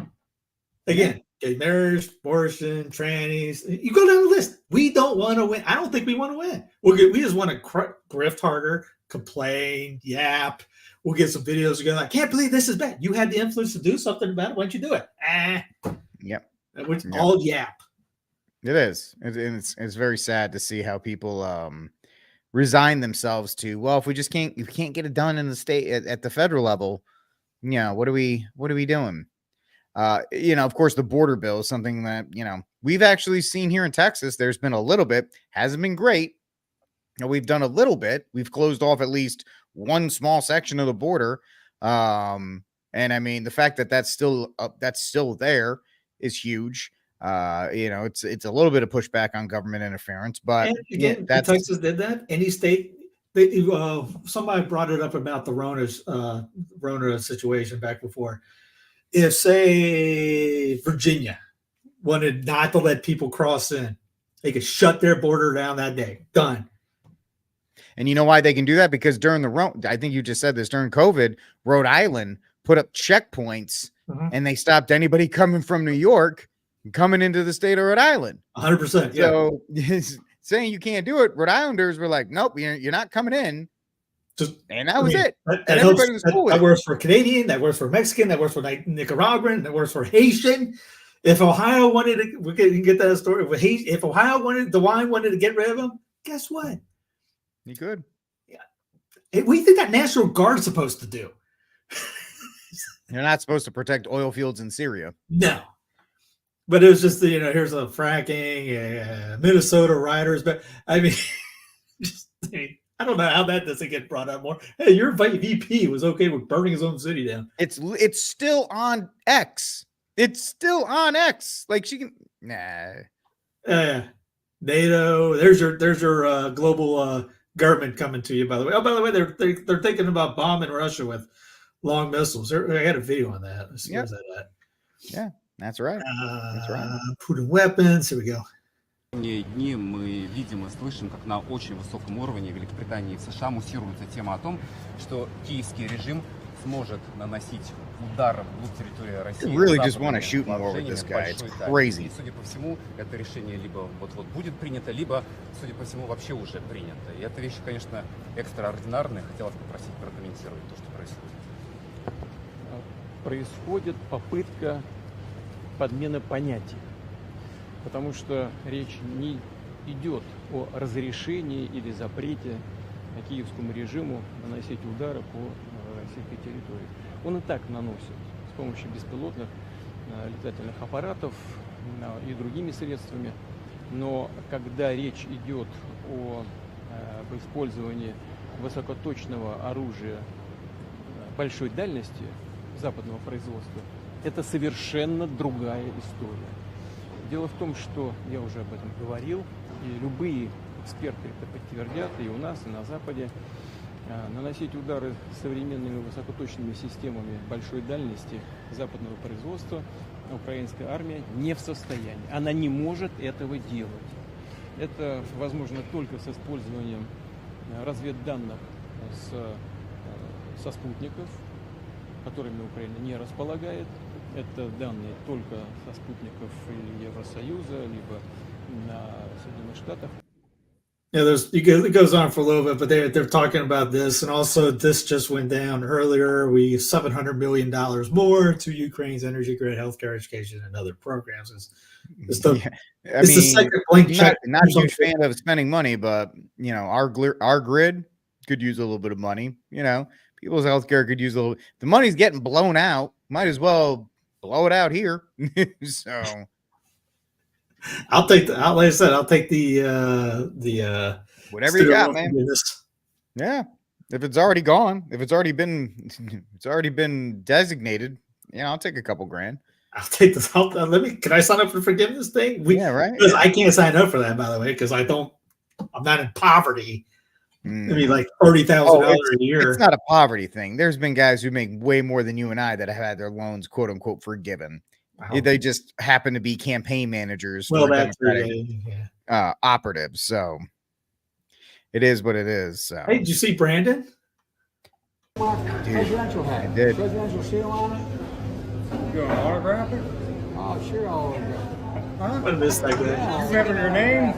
Again, gay marriage, abortion, trannies. You go down the list. We don't want to win. I don't think we want to win. We just want to grift harder, complain, yap. We'll get some videos together. I can't believe this is bad. You had the influence to do something about it. Why don't you do it? It's all yap. It is. It's very sad to see how people resign themselves to, well, if we can't get it done in the state at the federal level, what are we doing? Of course, the border bill is something that, we've actually seen here in Texas. There's been a little bit, hasn't been great. We've done a little bit. We've closed off at least one small section of the border. And I mean, the fact that that's still there is huge. It's a little bit of pushback on government interference, but and again, Texas did that. Any state, somebody brought it up about the Rona situation back before. If say Virginia wanted not to let people cross in, they could shut their border down that day. Done. And you know why they can do that? Because during I think you just said this, during COVID, Rhode Island put up checkpoints and they stopped anybody coming from New York coming into the state of Rhode Island. 100%. Yeah. So saying you can't do it, Rhode Islanders were like, nope, you're not coming in. And that was it. And everybody was cool with it. That works for Canadian, that works for Mexican, that works for Nicaraguan, that works for Haitian. If Ohio wanted to, we can get that story. If Ohio wanted to get rid of them, guess what? You could. Yeah. What do you think that National Guard's supposed to do? You're not supposed to protect oil fields in Syria. No. But it was just, here's a fracking, Minnesota riders. But I mean, I don't know how that doesn't get brought up more. Hey, your VP was okay with burning his own city down. It's still on X. It's still on X. Like she can, NATO. There's your global government coming to you. By the way. Oh, by the way, they're thinking about bombing Russia with long missiles. I had a video on that. Let's see where's that at. Yeah, that's right. That's right. Putin weapons. Here we go. Дни мы видим и слышим, как на очень высоком уровне Великобритании и США муссируется тема о том, что киевский режим сможет наносить удар вглубь территории России. You really just want to shoot more with this guy. It's crazy. И, судя по всему, это решение либо вот-вот будет принято, либо, судя по всему, вообще уже принято. И эта вещь, конечно, экстраординарная. Хотелось попросить прокомментировать то, что происходит. Происходит попытка подмены понятий. Потому что речь не идет о разрешении или запрете киевскому режиму наносить удары по российской территории. Он и так наносит с помощью беспилотных летательных аппаратов и другими средствами. Но когда речь идет об использовании высокоточного оружия большой дальности западного производства, это совершенно другая история. Дело в том, что я уже об этом говорил, и любые эксперты это подтвердят и у нас, и на Западе. Наносить удары современными высокоточными системами большой дальности западного производства украинская армия не в состоянии. Она не может этого делать. Это возможно только с использованием разведданных со спутников, которыми Украина не располагает. Это данные только со спутников или Евросоюза, либо на Соединенных Штатах. Yeah, it goes on for a little bit, but they're talking about this, and also this just went down earlier. We $700 million more to Ukraine's energy grid, healthcare, education, and other programs. It's the second blank check. Not a huge fan of spending money, but our grid could use a little bit of money. People's healthcare could use a little. The money's getting blown out. Might as well blow it out here. So. I'll take like I said, I'll take the whatever you got, man. Yeah. If it's already gone, if it's already been designated, I'll take a couple grand. I'll take this. Can I sign up for the forgiveness thing? Yeah, right. Because I can't sign up for that, by the way, because I'm not in poverty. I mean, like $30,000 a year. It's not a poverty thing. There's been guys who make way more than you and I that have had their loans, quote unquote, forgiven. They just happen to be campaign managers for Democratic operatives. So it is what it is. So. Hey, did you see Brandon? Presidential hat. I did. Presidential seal on it. You going to autograph it? Oh, sure, I'll autograph it. Huh? I missed that guy. You remember your name?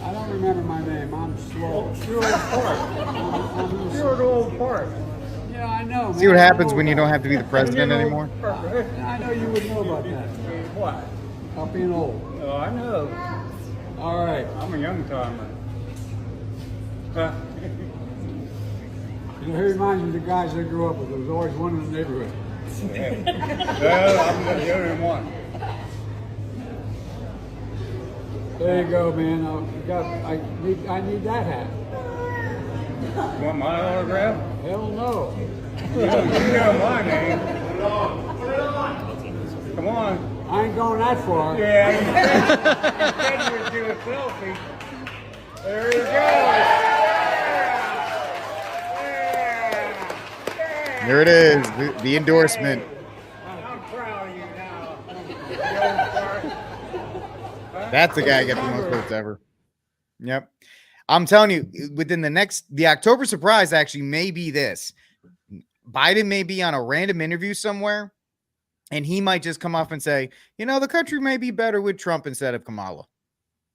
I don't remember my name. I'm slow. Stuart Park. Stuart Old Park. Yeah, I know. See what happens when you don't have to be the president anymore? I know you would know about that. What? About being old. Oh, I know. All right. I'm a young timer. He reminds me of the guys I grew up with. There was always one in the neighborhood. Well, I'm the only one. There you go, man. I need that hat. You want my autograph? Hell no. You know my name. Come on. I ain't going that far. Yeah, you said you would do a selfie. There you go. There it is, the endorsement. I'm proud of you now. That's the guy who gets the most votes ever. Yep. I'm telling you, within the October surprise actually may be this. Biden may be on a random interview somewhere, and he might just come off and say, the country may be better with Trump instead of Kamala.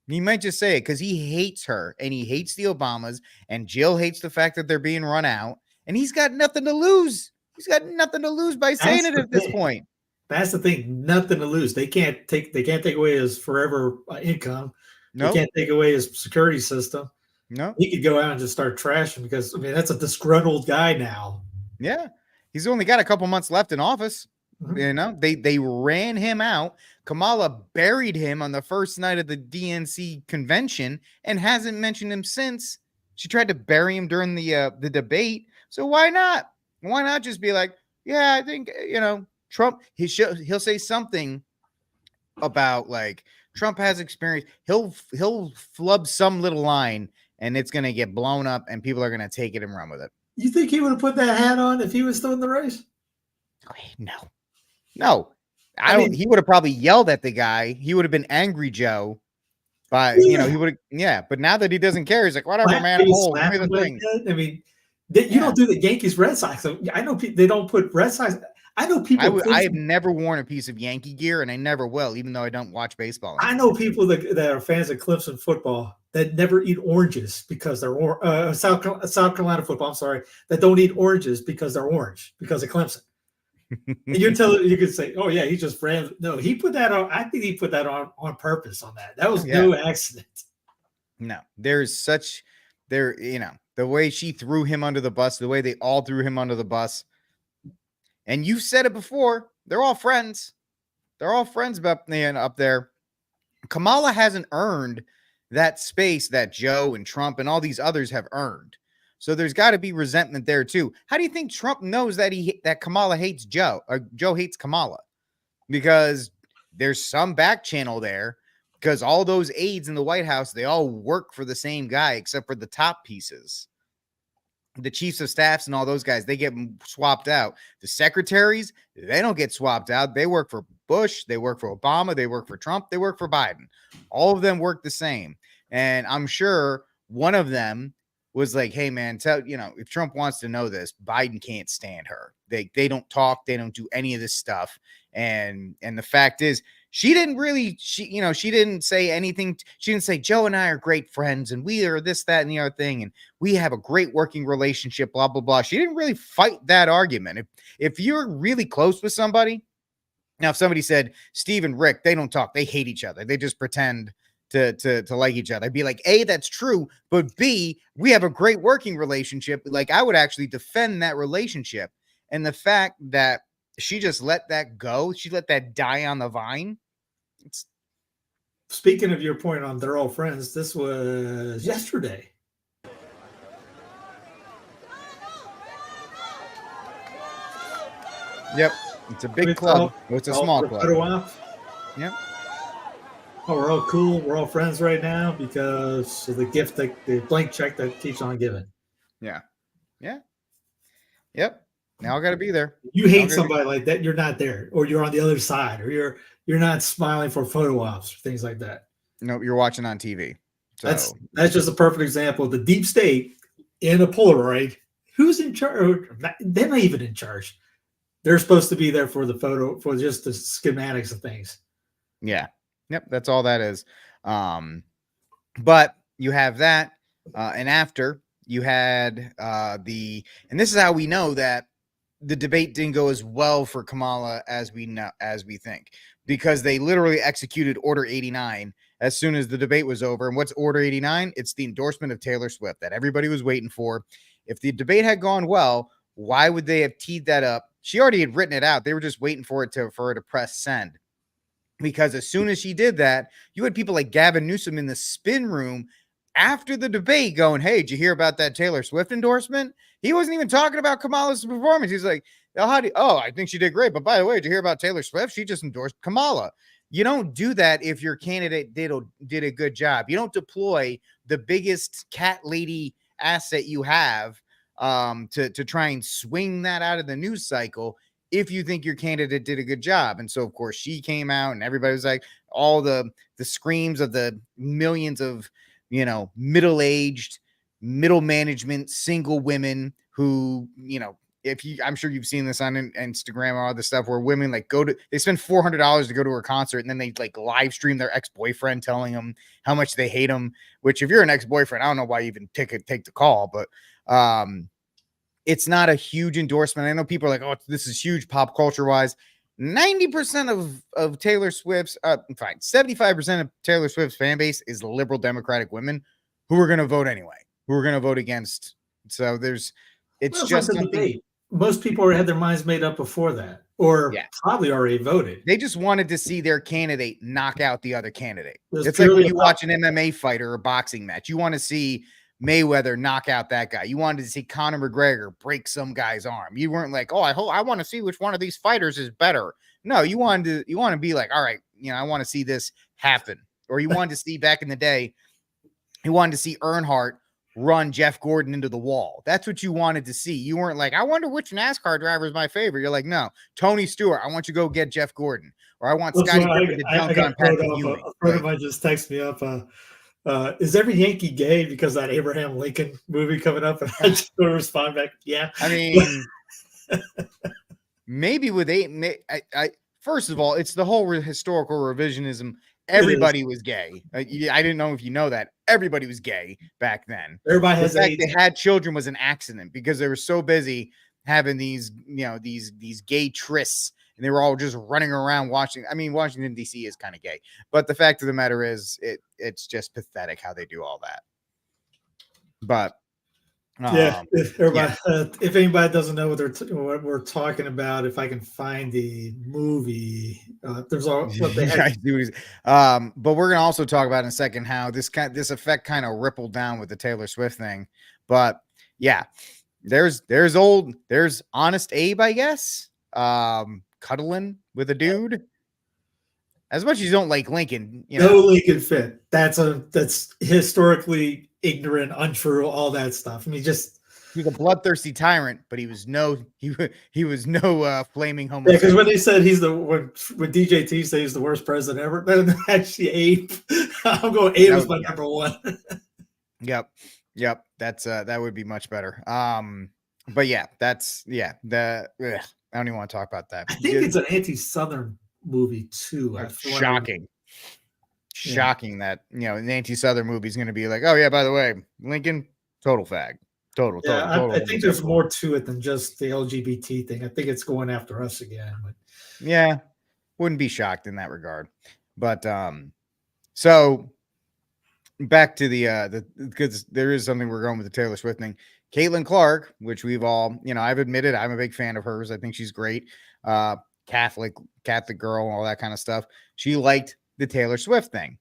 He might just say it because he hates her, and he hates the Obamas, and Jill hates the fact that they're being run out, and he's got nothing to lose. He's got nothing to lose by saying it at this point. That's the thing, nothing to lose. They can't take away his forever income. They can't take away his security system. No, he could go out and just start trashing because that's a disgruntled guy now. Yeah, he's only got a couple months left in office. Mm-hmm. They ran him out. Kamala buried him on the first night of the DNC convention and hasn't mentioned him since. She tried to bury him during the debate. So why not? Why not just be like, yeah, I think Trump. He'll say something about like Trump has experience. He'll flub some little line. And it's going to get blown up, and people are going to take it and run with it. You think he would have put that hat on if he was still in the race? No. He would have probably yelled at the guy. He would have been angry Joe. But, he would have, yeah. But now that he doesn't care, he's like, whatever, man. Hold, give me the thing. I mean, you don't do the Yankees Red Sox. I know they don't put Red Sox. I know people. I have never worn a piece of Yankee gear, and I never will, even though I don't watch baseball. I know people that are fans of Clemson football that never eat oranges because they're South Carolina football. I'm sorry, that don't eat oranges because they're orange because of Clemson. And you could say, "Oh yeah, he just ran." No, he put that on. I think he put that on purpose. On that was no accident. No, the way she threw him under the bus, the way they all threw him under the bus. And you've said it before. They're all friends. They're all friends up there. Kamala hasn't earned that space that Joe and Trump and all these others have earned. So there's got to be resentment there too. How do you think Trump knows that that Kamala hates Joe, or Joe hates Kamala? Because there's some back channel there, because all those aides in the White House, they all work for the same guy except for the top pieces. The chiefs of staffs and all those guys, they get swapped out. The secretaries, they don't get swapped out. They work for Bush, they work for Obama, they work for Trump, they work for Biden. All of them work the same. And I'm sure one of them was like, hey man, if Trump wants to know this, Biden can't stand her. They don't talk, they don't do any of this stuff. And the fact is, she didn't say anything. She didn't say, Joe and I are great friends and we are this, that, and the other thing. And we have a great working relationship, blah, blah, blah. She didn't really fight that argument. If you're really close with somebody, now, if somebody said, Steve and Rick, they don't talk, they hate each other, they just pretend to like each other, I'd be like, A, that's true. But B, we have a great working relationship. Like, I would actually defend that relationship. And the fact that she just let that go, she let that die on the vine. Speaking of your point on they're all friends, this was yesterday. Yep, it's a big club. It's a small club. Yep. Oh, we're all cool. We're all friends right now because of the gift, the blank check that keeps on giving. Yeah. Yeah. Yep. Now I got to be there. You hate somebody like that, you're not there, or you're on the other side, or you're not smiling for photo ops or things like that. No, you're watching on TV. So that's just a perfect example of the deep state in a Polaroid. Who's in charge? They're not even in charge. They're supposed to be there for the photo, for just the schematics of things. Yeah. Yep. That's all that is. But you have that. And after you had and this is how we know that the debate didn't go as well for Kamala as we think, because they literally executed Order 89 as soon as the debate was over. And what's Order 89? It's the endorsement of Taylor Swift that everybody was waiting for. If the debate had gone well, why would they have teed that up? She already had written it out. They were just waiting for her to press send. Because as soon as she did that, you had people like Gavin Newsom in the spin room after the debate going, hey, did you hear about that Taylor Swift endorsement? He wasn't even talking about Kamala's performance. He's like, I think she did great. But by the way, did you hear about Taylor Swift? She just endorsed Kamala. You don't do that if your candidate did a good job. You don't deploy the biggest cat lady asset you have to try and swing that out of the news cycle if you think your candidate did a good job. And so, of course, she came out and everybody was like, all the screams of the millions of, middle-aged, middle management, single women who, I'm sure you've seen this on Instagram or all this stuff where women they spend $400 to go to her concert and then they live stream their ex-boyfriend telling them how much they hate him, which if you're an ex-boyfriend, I don't know why you even take the call, but it's not a huge endorsement. I know people are like, oh, this is huge pop culture wise. 90% of Taylor Swift's, 75% of Taylor Swift's fan base is liberal Democratic women who are going to vote anyway, who are going to vote against. So it's just something. Most people already had their minds made up before that, or probably already voted. They just wanted to see their candidate knock out the other candidate. It's like when you watch an MMA fight or a boxing match. You want to see Mayweather knock out that guy. You wanted to see Conor McGregor break some guy's arm. You weren't like, oh, I want to see which one of these fighters is better. No, you want to be like, all right, I want to see this happen. Or you wanted to see back in the day, you wanted to see Earnhardt run Jeff Gordon into the wall. That's what you wanted to see. You weren't like, I wonder which NASCAR driver is my favorite. You're like, no, Tony Stewart, I want you to go get Jeff Gordon. Or I want Scotty Pippen to dunk on Patrick Ewing. A friend of mine just texted me up, is every Yankee gay because that Abraham Lincoln movie coming up? And I just going to respond back, yeah. I mean, maybe with first of all, it's the whole historical revisionism. Everybody was gay. I didn't know if you know that. Everybody was gay back then. Everybody has the fact they had children was an accident because they were so busy having these gay trysts. And they were all just running around watching. I mean, Washington, D.C. is kind of gay. But the fact of the matter is, it's just pathetic how they do all that. But If anybody doesn't know what we're talking about, if I can find the movie, there's all what they had. But we're gonna also talk about in a second how this effect kind of rippled down with the Taylor Swift thing. But yeah, there's Honest Abe, I guess, cuddling with a dude. As much as you don't like Lincoln, No Lincoln fit. That's historically ignorant, untrue, all that stuff. I mean, he's a bloodthirsty tyrant, but he was no flaming homosexual. Yeah, because when they said when DJT said he's the worst president ever, then actually Abe. I'm going Abe was my number one. Yep. That's that would be much better. But yeah, I don't even want to talk about that. I think it's an anti-Southern movie too. Shocking that an anti-Southern movie is going to be like, oh yeah, by the way, Lincoln, total fag, total. I think there's more to it than just the LGBT thing. I think it's going after us again. But yeah, wouldn't be shocked in that regard. But so back to the because there is something we're going with the Taylor Swift thing. Caitlin Clark, which we've all, I've admitted I'm a big fan of hers. I think she's great. Catholic girl, all that kind of stuff. She liked the Taylor Swift thing.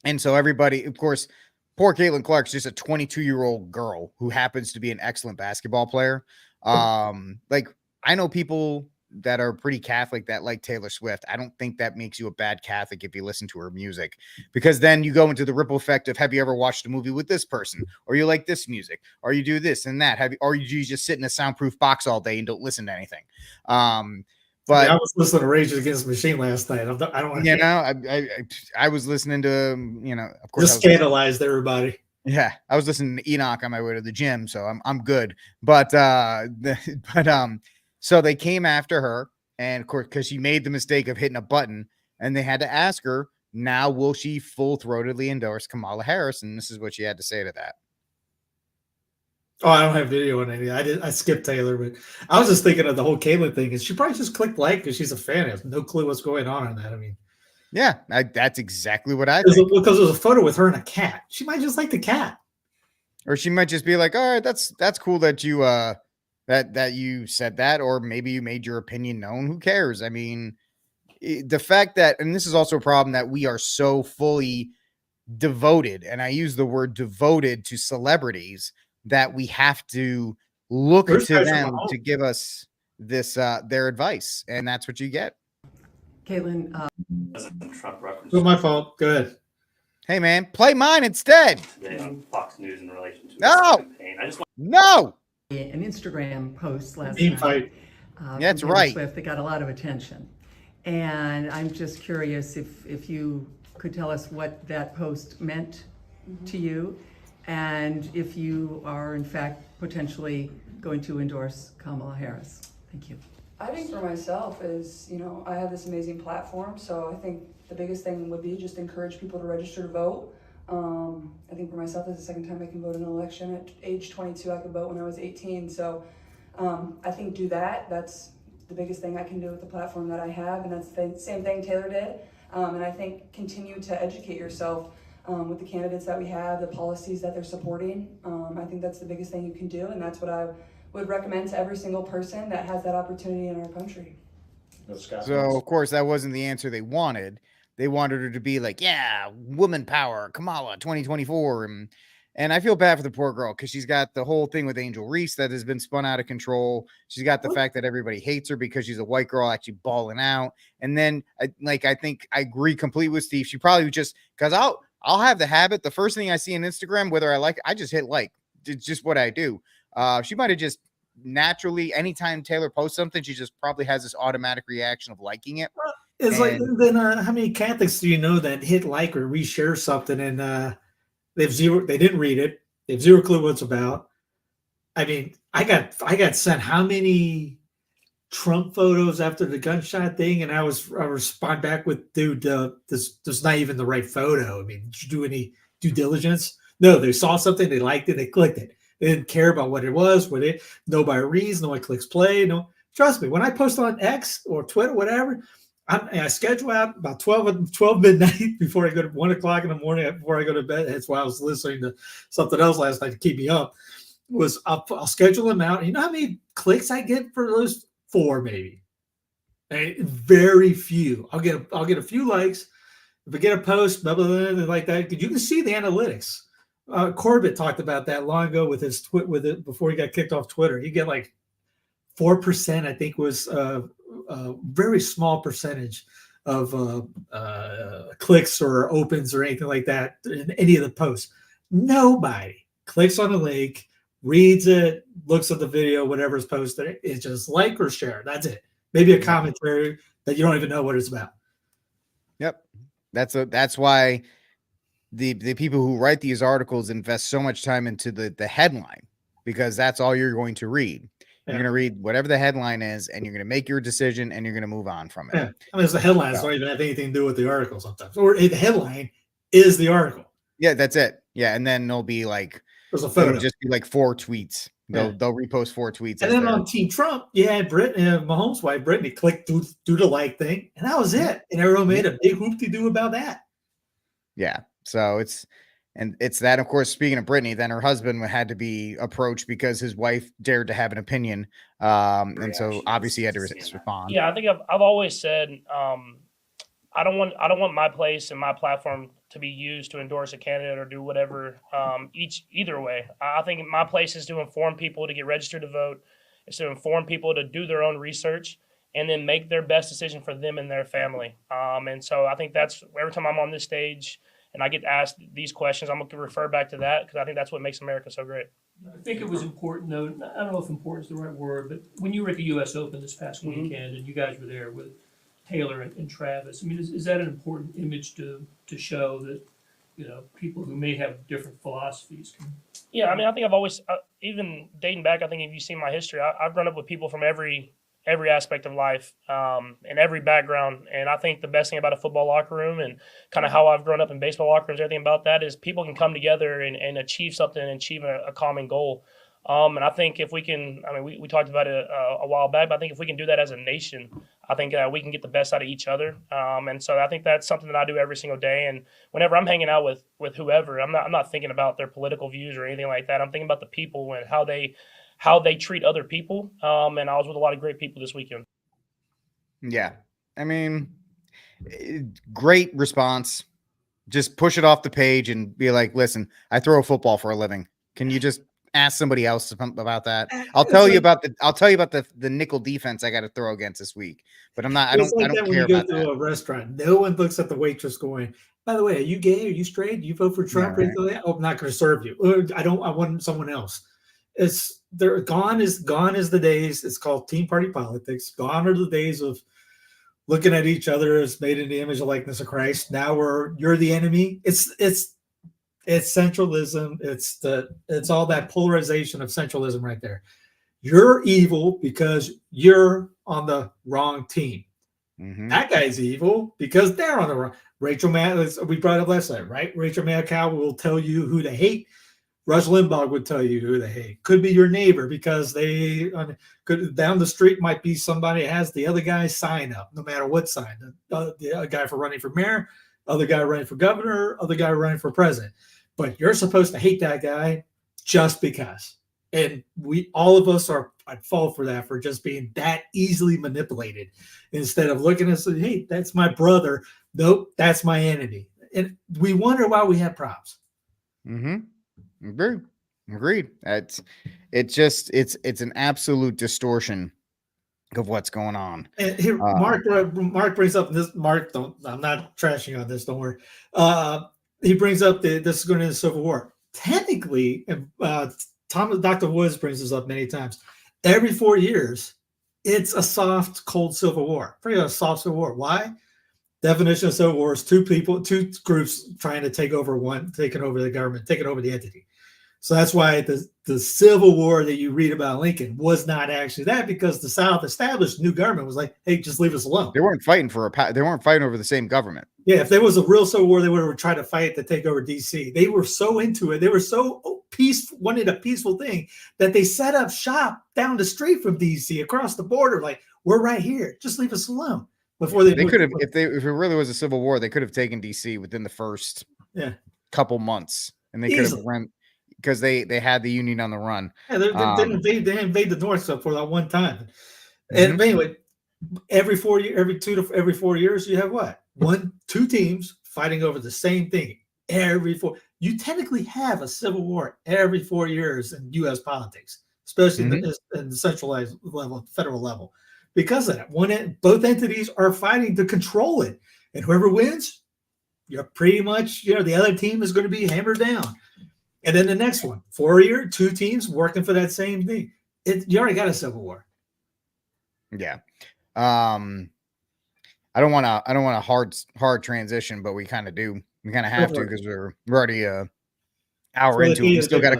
And so everybody, of course, poor Caitlin Clark's just a 22-year-old girl who happens to be an excellent basketball player. Like I know people that are pretty Catholic that like Taylor Swift. I don't think that makes you a bad Catholic if you listen to her music, because then you go into the ripple effect of, have you ever watched a movie with this person, or you like this music, or you do this and that, or you just sit in a soundproof box all day and don't listen to anything. But I was listening to Rage Against the Machine last night. I don't want to. I was listening to of course, just scandalized everybody. Yeah, I was listening to Enoch on my way to the gym, so I'm good. But so they came after her, and of course, because she made the mistake of hitting a button, and they had to ask her, now will she full-throatedly endorse Kamala Harris? And this is what she had to say to that. Oh, I don't have video on any. I skipped Taylor, but I was just thinking of the whole Caitlyn thing. And she probably just clicked like because she's a fan. I have no clue what's going on that. I mean, yeah, that's exactly what I think. Because there's a photo with her and a cat. She might just like the cat, or she might just be like, all right, that's cool that you that you said that, or maybe you made your opinion known. Who cares? I mean, the fact that, and this is also a problem, that we are so fully devoted, and I use the word devoted, to celebrities, that we have to look to them to give us this their advice, and that's what you get. Caitlin, Trump reference. It's my fault. Go ahead. Hey man, play mine instead. Today on Fox News in relation to campaign. An Instagram post last night. Fight. That's right. Swift that got a lot of attention, and I'm just curious if you could tell us what that post meant to you, and if you are in fact potentially going to endorse Kamala Harris. Thank you. I think for myself is, I have this amazing platform, so I think the biggest thing would be just encourage people to register to vote. I think for myself, this is the second time I can vote in an election. At age 22, I could vote when I was 18. So I think do that. That's the biggest thing I can do with the platform that I have. And that's the same thing Taylor did. And I think continue to educate yourself with the candidates that we have, the policies that they're supporting. I think that's the biggest thing you can do. And that's what I would recommend to every single person that has that opportunity in our country. So, of course, that wasn't the answer they wanted. They wanted her to be like, yeah, woman power, Kamala 2024. And I feel bad for the poor girl, because she's got the whole thing with Angel Reese that has been spun out of control. She's got the fact that everybody hates her because she's a white girl actually balling out. And then I think I agree completely with Steve. She probably just, because I'll have the habit, the first thing I see on Instagram, whether I like it, I just hit like. It's just what I do. She might have just naturally, anytime Taylor posts something, she just probably has this automatic reaction of liking it. It's like, then how many Catholics do you know that hit like or reshare something and they didn't read it, they have zero clue what it's about? I mean, I got sent how many Trump photos after the gunshot thing, and I respond back with, dude, this not even the right photo. I mean, did you do any due diligence? No, they saw something, they liked it, they clicked it. They didn't care about what it was. Nobody reads, nobody clicks play. No, trust me, when I post on X or Twitter, whatever, I schedule out about 12 midnight before I go to 1 o'clock in the morning before I go to bed. That's why I was listening to something else last night to keep me up. was I'll schedule them out. You know how many clicks I get for those? 4 maybe. Very few. I'll get a few likes. If I get a post, blah, blah, blah, like that, you can see the analytics. Corbett talked about that long ago with his before he got kicked off Twitter. He get like 4%, I think, was a very small percentage of clicks or opens or anything like that in any of the posts. Nobody clicks on a link, reads it, looks at the video, whatever's posted. It's just like or share. That's it. Maybe a commentary that you don't even know what it's about. Yep. That's why the people who write these articles invest so much time into the headline, because that's all you're going to read. You're going to read whatever the headline is, and you're going to make your decision, and you're going to move on from it. Yeah. I mean, the headlines don't even have anything to do with the article sometimes, or the headline is the article. Yeah, that's it. Yeah, and then there'll be like there's a photo. It'll just be like 4 tweets. They'll repost 4 tweets. And then on Team Trump, you had Mahomes' wife, Brittany, click do the like thing, and that was it. And everyone made a big hoop-de-doo about that. Yeah. So it's that, of course, speaking of Brittany, then her husband had to be approached because his wife dared to have an opinion. And so obviously he had to respond. Yeah, I think I've always said I don't want my place and my platform to be used to endorse a candidate or do whatever. Either way, I think my place is to inform people to get registered to vote. It's to inform people to do their own research and then make their best decision for them and their family. And so I think that's every time I'm on this stage and I get asked these questions, I'm going to refer back to that because I think that's what makes America so great. I think it was important, though. I don't know if important is the right word, but when you were at the U.S. Open this past weekend and you guys were there with Taylor and Travis, I mean, is that an important image to show that, people who may have different philosophies can? Yeah, I mean, I think I've always, even dating back, I think if you've seen my history, I've grown up with people from every aspect of life and every background. And I think the best thing about a football locker room and kind of how I've grown up in baseball locker rooms, everything about that is people can come together and achieve something and achieve a common goal. And I think if we can, I mean, we talked about it a while back, but I think if we can do that as a nation, I think we can get the best out of each other. And so I think that's something that I do every single day. And whenever I'm hanging out with whoever, I'm not thinking about their political views or anything like that. I'm thinking about the people and how they treat other people. And I was with a lot of great people this weekend. Yeah. I mean, great response. Just push it off the page and be like, listen, I throw a football for a living. Can you just ask somebody else about that? I'll tell you about the nickel defense I got to throw against this week, but I don't care about that. A restaurant, no one looks at the waitress going, by the way, are you gay? Are you straight? Do you vote for Trump? Yeah, right. Oh, I'm not going to serve you. I want someone else. Gone is the days. It's called team party politics. Gone are the days of looking at each other as made in the image and likeness of Christ. Now you're the enemy. It's centralism. It's all that polarization of centralism right there. You're evil because you're on the wrong team. Mm-hmm. That guy's evil because they're on the wrong. Rachel Maddow, we brought up last night, right? Rachel Maddow will tell you who to hate. Rush Limbaugh would tell you who they hate. Could be your neighbor because they could down the street might be somebody has the other guy's sign up, no matter what sign. The guy for running for mayor, other guy running for governor, other guy running for president. But you're supposed to hate that guy just because. And all of us I'd fall for that, for just being that easily manipulated instead of looking and saying, hey, that's my brother. Nope, that's my enemy. And we wonder why we have problems. Mm-hmm. Agreed. It's an absolute distortion of what's going on. And here, Mark brings up this. Mark, I'm not trashing on this. Don't worry. He brings up this is going into the Civil War. Technically, Dr. Woods brings this up many times. Every 4 years, it's a soft, cold Civil War. Pretty much a soft Civil War. Why? Definition of Civil War is two groups trying to taking over the government, taking over the entity. So that's why the Civil War that you read about Lincoln was not actually that, because the South established new government was like, hey, just leave us alone. They weren't fighting they weren't fighting over the same government. Yeah, if there was a real Civil War, they would have tried to fight to take over DC. They were so into it. They were so wanted a peaceful thing that they set up shop down the street from DC across the border. Like, we're right here. Just leave us alone. Before they could have, if it really was a Civil War, they could have taken DC within the first couple months, and they could have run. because they had the Union on the run. Yeah, they invade the North so for that one time. Mhm. And anyway, every 4 years, you have what? Two teams fighting over the same thing every four. You technically have a civil war every 4 years in U.S. politics, especially in the centralized level, federal level, because of that. Both entities are fighting to control it, and whoever wins, you're pretty much the other team is going to be hammered down. And then the next one, 4 year, two teams working for that same thing. You already got a civil war. Yeah. I don't want a hard transition, but we kind of do. We kind of have to because we're already hour into it. We still got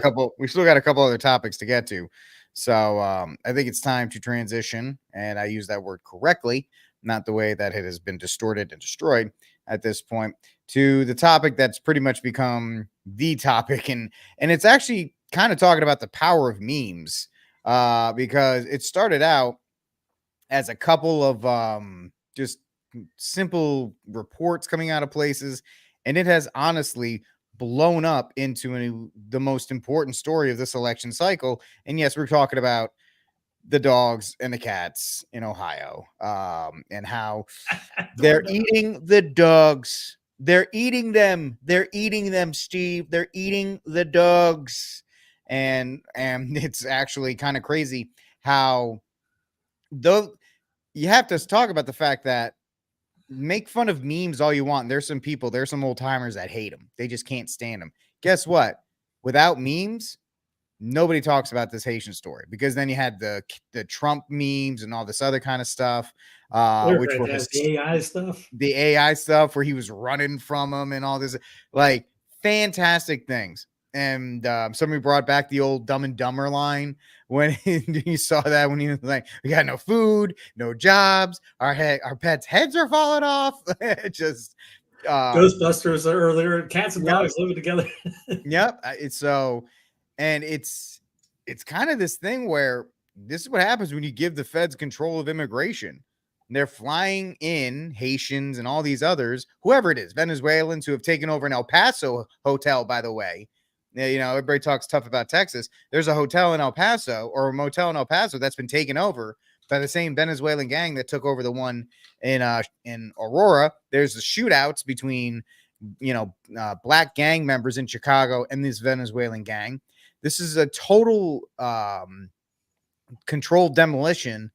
a couple other topics to get to. So I think it's time to transition, and I use that word correctly, not the way that it has been distorted and destroyed at this point, to the topic that's pretty much become the topic, and it's actually kind of talking about the power of memes, because it started out as a couple of just simple reports coming out of places, and it has honestly blown up into the most important story of this election cycle. And yes, we're talking about the dogs and the cats in Ohio, and how they're eating the dogs. They're eating them. They're eating them, Steve. They're eating the dogs. And it's actually kind of crazy how, though, you have to talk about the fact that make fun of memes all you want. There's some old timers that hate them. They just can't stand them. Guess what? Without memes, nobody talks about this Haitian story, because then you had the Trump memes and all this other kind of stuff, which were the AI stuff where he was running from them and all this, like, fantastic things. And somebody brought back the old Dumb and Dumber line when you saw that, when he was like, we got no food, no jobs, our pets' heads are falling off. Just Ghostbusters earlier, cats and dogs living together. Yep. It's kind of this thing where this is what happens when you give the feds control of immigration. They're flying in Haitians and all these others, whoever it is, Venezuelans who have taken over an El Paso hotel, by the way. Everybody talks tough about Texas. There's a hotel in El Paso, or a motel in El Paso, that's been taken over by the same Venezuelan gang that took over the one in Aurora. There's the shootouts between black gang members in Chicago and this Venezuelan gang. This is a total controlled demolition.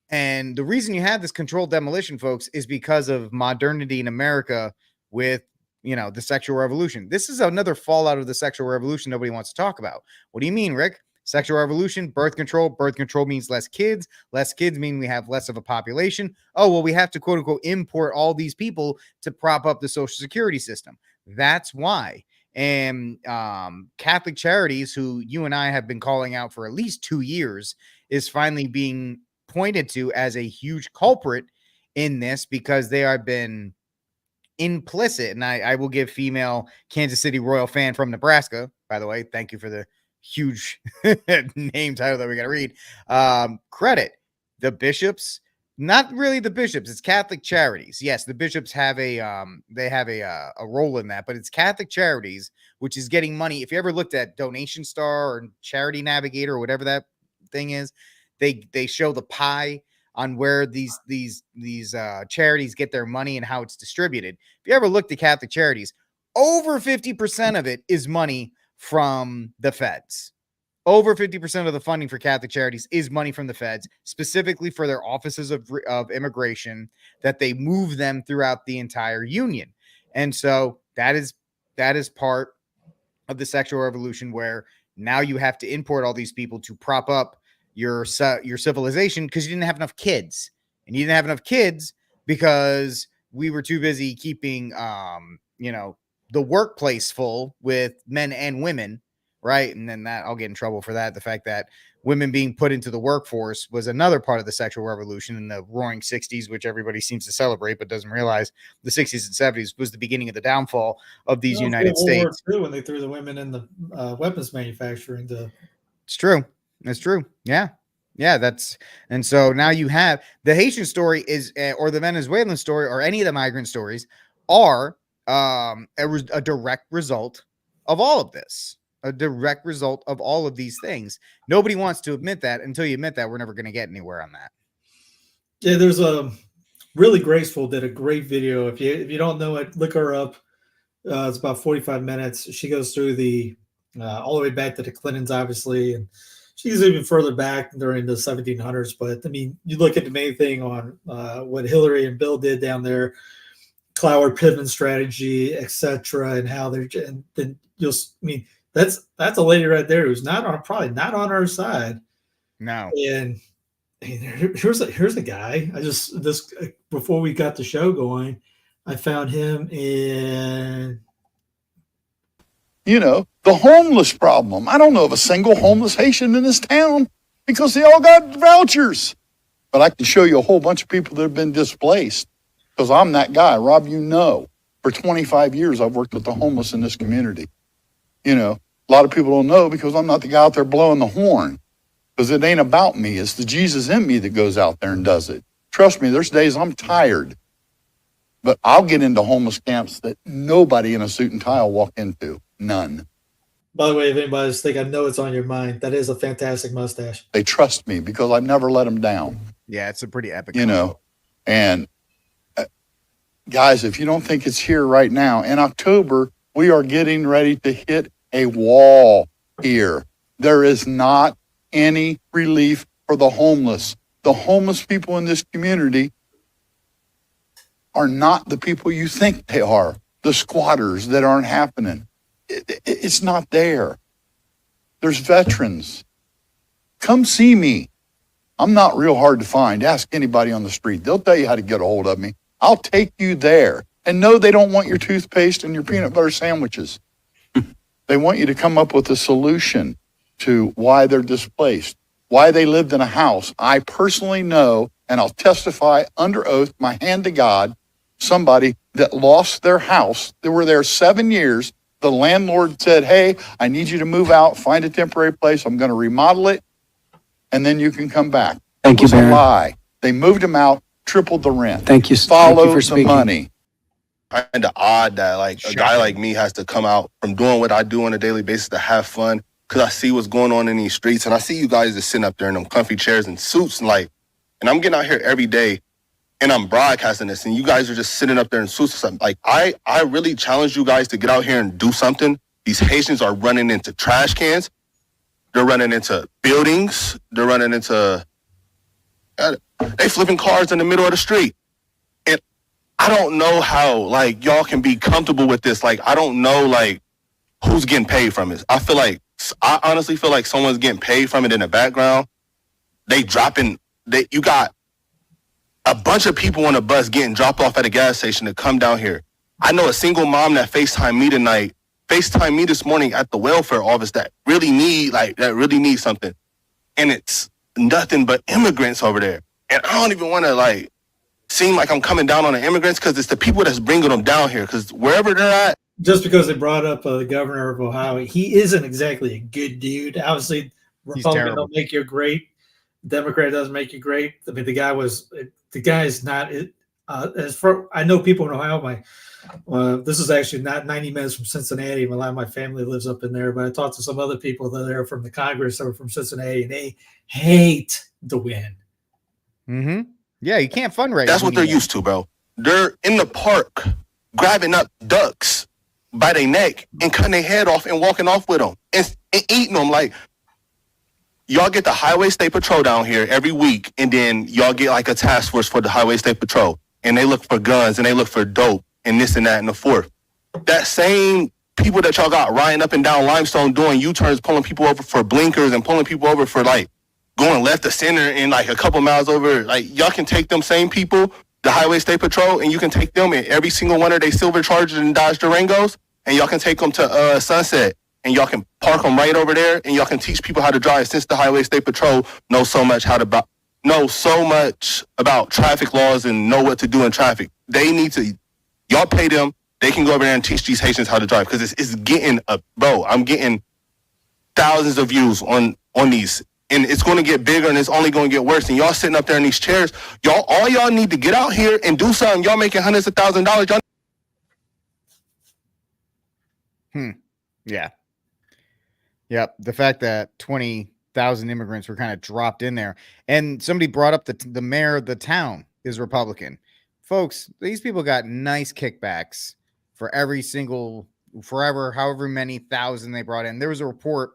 And the reason you have this controlled demolition, folks, is because of modernity in America with, the sexual revolution. This is another fallout of the sexual revolution nobody wants to talk about. What do you mean, Rick? Sexual revolution, birth control. Birth control means less kids. Less kids mean we have less of a population. Oh, well, we have to, quote unquote, import all these people to prop up the Social Security system. That's why. And Catholic Charities, who you and I have been calling out for at least 2 years, is finally being pointed to as a huge culprit in this, because they have been implicit. And I will give female Kansas City Royal fan from Nebraska, by the way, thank you for the huge name title that we got to read, credit. The bishops, not really the bishops, it's Catholic Charities. Yes, the bishops have a role in that, but it's Catholic Charities, which is getting money. If you ever looked at Donation Star or Charity Navigator or whatever that thing is, they show the pie on where these charities get their money and how it's distributed. If you ever looked at Catholic Charities, over 50% of it is money from the feds. Over 50% of the funding for Catholic Charities is money from the feds, specifically for their offices of immigration, that they move them throughout the entire union. And so that is part of the sexual revolution, where now you have to import all these people to prop up your civilization, because you didn't have enough kids. And you didn't have enough kids because we were too busy keeping the workplace full with men and women, right? And then that, I'll get in trouble for that. The fact that women being put into the workforce was another part of the sexual revolution in the roaring 60s, which everybody seems to celebrate but doesn't realize the 60s and 70s was the beginning of the downfall of these United States. When they threw the women in the weapons manufacturing. It's true. That's true. Yeah. And so now you have the Haitian story or the Venezuelan story, or any of the migrant stories, are a direct result of all of this. a direct result of all of these things. Nobody wants to admit that. Until you admit that, we're never going to get anywhere on that. Yeah, there's a Really Graceful did a great video. If you don't know it, look her up. It's about 45 minutes. She goes through the all the way back to the Clintons, obviously, and she's even further back during the 1700s. But I mean, you look at the main thing on what Hillary and Bill did down there, Cloward Pittman strategy, etc., and how they're. And then that's a lady right there who's probably not on our side. No. And here's a guy. Before we got the show going, I found him in. The homeless problem. I don't know of a single homeless Haitian in this town because they all got vouchers. But I can show you a whole bunch of people that have been displaced because I'm that guy. Rob, for 25 years, I've worked with the homeless in this community. A lot of people don't know because I'm not the guy out there blowing the horn because it ain't about me. It's the Jesus in me that goes out there and does it. Trust me, there's days I'm tired, but I'll get into homeless camps that nobody in a suit and tie will walk into. None. By the way, if anybody's thinking, I know it's on your mind. That is a fantastic mustache. They trust me because I've never let them down. Yeah, it's a pretty epic. And guys, if you don't think it's here right now, in October, we are getting ready to hit a wall here. There is not any relief for the homeless. The homeless people in this community are not the people you think they are. The squatters that aren't happening. It's not there. There's veterans. Come see me. I'm not real hard to find. Ask anybody on the street. They'll tell you how to get a hold of me. I'll take you there. And no, they don't want your toothpaste and your peanut butter sandwiches. They want you to come up with a solution to why they're displaced, why they lived in a house. I personally know, and I'll testify under oath, my hand to God, somebody that lost their house. They were there 7 years. The landlord said, hey, I need you to move out, find a temporary place. I'm going to remodel it, and then you can come back. Thank you, Baron. It was a lie. They moved him out, tripled the rent. Thank you. Follow Thank you for the speaking. money. Kind of odd that a guy like me has to come out from doing what I do on a daily basis to have fun because I see what's going on in these streets, and I see you guys just sitting up there in them comfy chairs and suits, and I'm getting out here every day, and I'm broadcasting this, and you guys are just sitting up there in suits or something. I really challenge you guys to get out here and do something. These Haitians are running into trash cans. They're running into buildings. They're running into... They flipping cars in the middle of the street. And I don't know how, y'all can be comfortable with this. I don't know, who's getting paid from it. I honestly feel like someone's getting paid from it in the background. You got a bunch of people on a bus getting dropped off at a gas station to come down here. I know a single mom that FaceTimed me this morning at the welfare office that really need something. And it's nothing but immigrants over there. And I don't even want to seem like I'm coming down on the immigrants because it's the people that's bringing them down here. Because wherever they're at. Just because they brought up the governor of Ohio, he isn't exactly a good dude. Obviously, Republican don't make you great. Democrat doesn't make you great. I mean, the guy's not. I know people in Ohio. This is actually not 90 minutes from Cincinnati. A lot of my family lives up in there, but I talked to some other people that are from the Congress that are from Cincinnati, and they hate the win. Mm-hmm. Yeah, you can't fundraise. That's what they're used to, bro. They're in the park grabbing up ducks by their neck and cutting their head off and walking off with them and eating them. Y'all get the Highway State Patrol down here every week, and then y'all get a task force for the Highway State Patrol, and they look for guns and they look for dope and this and that and the fourth. That same people that y'all got riding up and down Limestone doing U-turns, pulling people over for blinkers and pulling people over for going left to center and a couple miles over. Y'all can take them same people, the Highway State Patrol, and you can take them in every single one of their silver Chargers and Dodge Durangos, and y'all can take them to Sunset, and y'all can park them right over there, and y'all can teach people how to drive since the Highway State Patrol knows so much about traffic laws and know what to do in traffic. They need to, y'all pay them, they can go over there and teach these Haitians how to drive because it's getting I'm getting thousands of views on these. And it's going to get bigger, and it's only going to get worse. And y'all sitting up there in these chairs, all y'all need to get out here and do something. Y'all making hundreds of thousands of dollars. Yeah. Yep. The fact that 20,000 immigrants were kind of dropped in there, and somebody brought up the mayor of the town is Republican. Folks, these people got nice kickbacks for every single however many thousand they brought in. There was a report.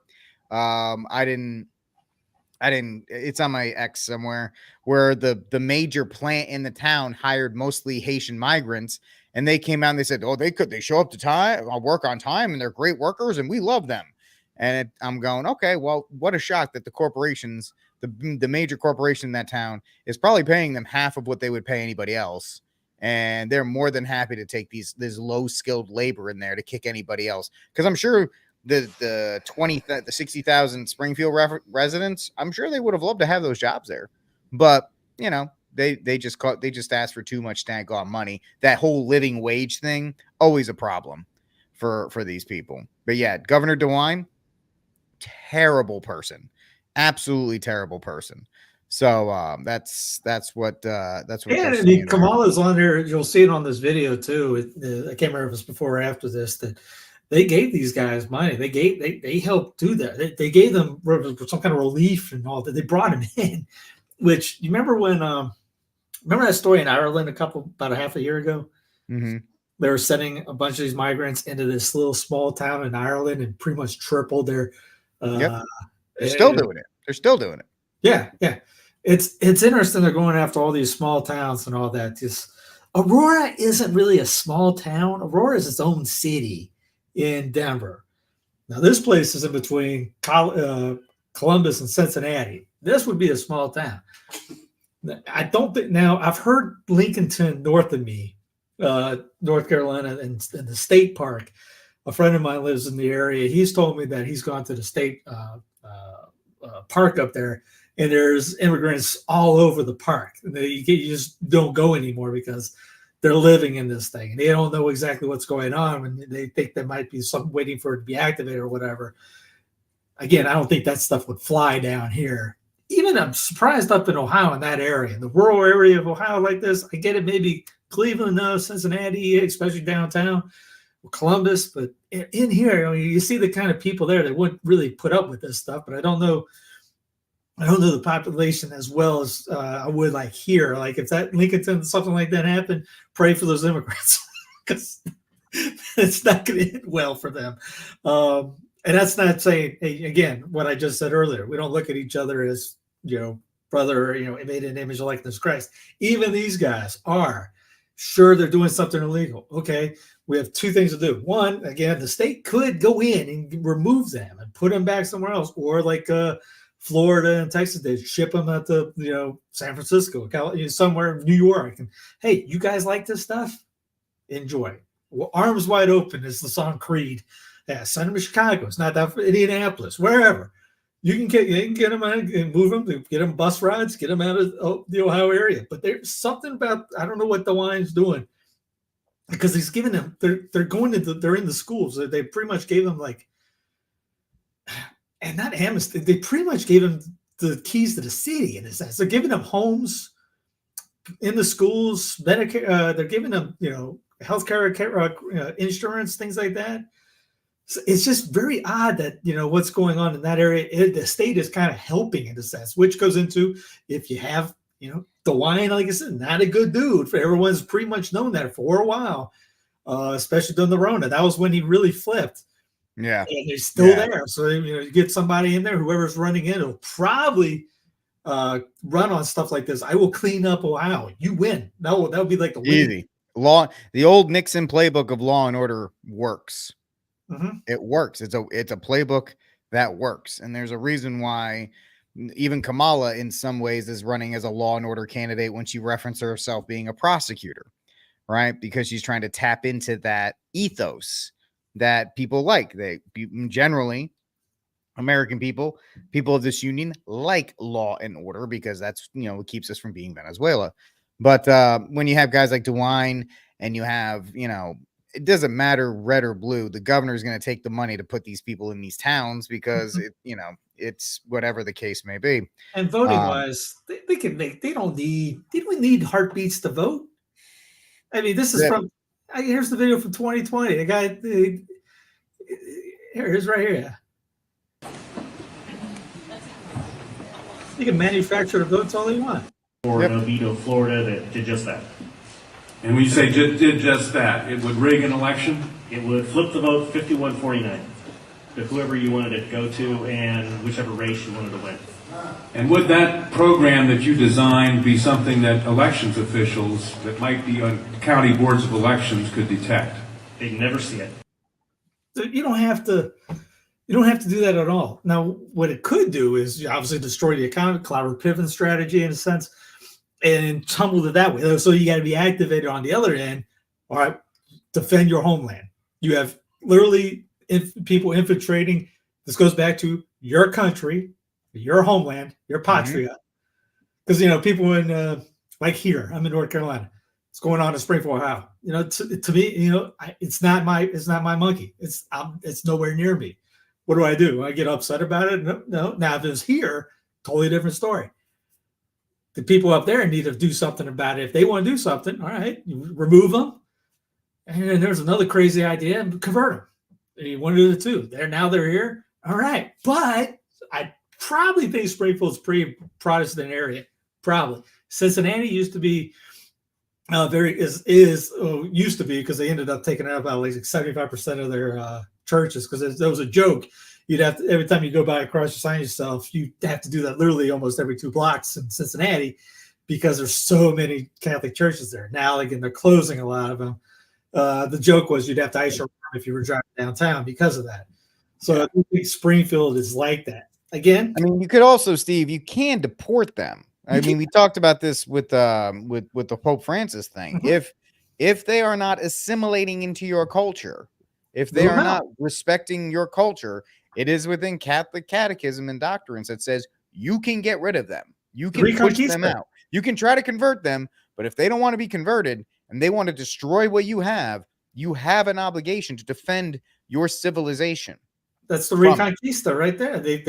I didn't. It's on my X somewhere where the major plant in the town hired mostly Haitian migrants, and they came out and they said, "Oh, they show up to time, work on time, and they're great workers, and we love them." And I'm going, okay, well, what a shock that the corporations, the major corporation in that town, is probably paying them half of what they would pay anybody else, and they're more than happy to take this low skilled labor in there to kick anybody else, because I'm sure the 60,000 Springfield residents, I'm sure they would have loved to have those jobs there, but they just asked for too much daggone money. That whole living wage thing, always a problem for these people. But yeah, Governor DeWine, terrible person, absolutely terrible person. So that's what and I mean, Kamala's on there. You'll see it on this video too. I can't remember if it's before or after this, that they gave these guys money. They helped do that. They gave them some kind of relief and all that. They brought him in, which you remember when remember that story in Ireland about a half a year ago? Mm-hmm. They were sending a bunch of these migrants into this little small town in Ireland and pretty much tripled their. Yep. They're still doing it. They're still doing it. Yeah, yeah. It's interesting. They're going after all these small towns and all that. Just Aurora isn't really a small town. Aurora is its own city in Denver. Now this place is in between Columbus and Cincinnati. This would be a small town. I don't think. Now I've heard Lincolnton north of me, North Carolina, and the state park. A friend of mine lives in the area. He's told me that he's gone to the state park up there, and there's immigrants all over the park. You just don't go anymore because they're living in this thing, and they don't know exactly what's going on, and they think there might be something waiting for it to be activated or whatever. Again, I don't think that stuff would fly down here. Even I'm surprised up in Ohio, in that area, in the rural area of Ohio like this. I get it, maybe Cleveland, Cincinnati, especially downtown, Columbus, but in here, you see the kind of people there that wouldn't really put up with this stuff. But I don't know the population as well as I would like here. Like if that Lincolnton, something like that happened, pray for those immigrants because it's not going to end well for them. And that's not saying, again, what I just said earlier. We don't look at each other as, brother, made in the image of likeness of Christ. Even these guys are sure they're doing something illegal. Okay, we have two things to do. One, again, the state could go in and remove them and put them back somewhere else, or like Florida and Texas, they ship them out to San Francisco, somewhere, New York. And hey, you guys like this stuff? Enjoy. Well, arms wide open is the song Creed. Yeah, send them to Chicago. It's not that for Indianapolis, wherever. You can get them out and move them, get them bus rides, get them out of the Ohio area. But there's something about, I don't know what DeWine's doing, because he's giving them, they're in the schools. They pretty much gave them and not amnesty, they pretty much gave them the keys to the city in a sense. They're giving them homes in the schools, Medicare, they're giving them, healthcare, insurance, things like that. So it's just very odd that, what's going on in that area. The state is kind of helping in a sense, which goes into, if you have, DeWine, like I said, not a good dude. Everyone's pretty much known that for a while, especially during the Rona. That was when he really flipped. Yeah. And he's still there. So, you get somebody in there, whoever's running in, will probably run on stuff like this. I will clean up Ohio. You win. That would be like the easy law. The old Nixon playbook of law and order works. Mm-hmm. It works. It's a playbook that works. And there's a reason why even Kamala in some ways is running as a law and order candidate when she referenced herself being a prosecutor, right? Because she's trying to tap into that ethos that people like. They generally, American people of this union, like law and order because that's, what keeps us from being Venezuela. But when you have guys like DeWine and you have, it doesn't matter red or blue, the governor is going to take the money to put these people in these towns because it's whatever the case may be. And voting wise, they don't need heartbeats to vote. I mean, this is from, here's the video from 2020. The guy, here's right here. You can manufacture the votes all you want. Florida, veto Florida that did just that. And when you say did just that, it would rig an election? It would flip the vote 51-49 to whoever you wanted it to go to and whichever race you wanted to win. And would that program that you designed be something that elections officials that might be on county boards of elections could detect? They'd never see it. You don't have to do that at all. Now, what it could do is obviously destroy the economy, collaborative pivot strategy in a sense, and tumble it that way. So you got to be activated on the other end. All right, defend your homeland. You have literally people infiltrating. This goes back to your country, your homeland, your patria. Because people in like here, I'm in North Carolina. It's going on in Springfield, Ohio. To me, it's not my monkey. It's nowhere near me. What do? I get upset about it? No. Now if it's here, totally different story. The people up there need to do something about it. If they want to do something, all right, you remove them. And then there's another crazy idea and convert them. You want to do the two. They're here. All right. But I probably think Springfield's pretty Protestant area. Probably. Cincinnati used to be used to be, because they ended up taking out about like 75% of their churches, because there was a joke. You'd have to, every time you go by across your sign yourself, you have to do that literally almost every 2 blocks in Cincinnati, because there's so many Catholic churches there. Now, again, they're closing a lot of them. The joke was you'd have to ice your arm if you were driving downtown because of that. So I think Springfield is like that. Again, I mean, you could also, Steve, you can deport them. I mean, we talked about this with the Pope Francis thing. If they are not assimilating into your culture, if they are not respecting your culture, it is within Catholic catechism and doctrines that says you can get rid of them. You can push them out. You can try to convert them, but if they don't want to be converted and they want to destroy what you have an obligation to defend your civilization. That's the Reconquista right there. They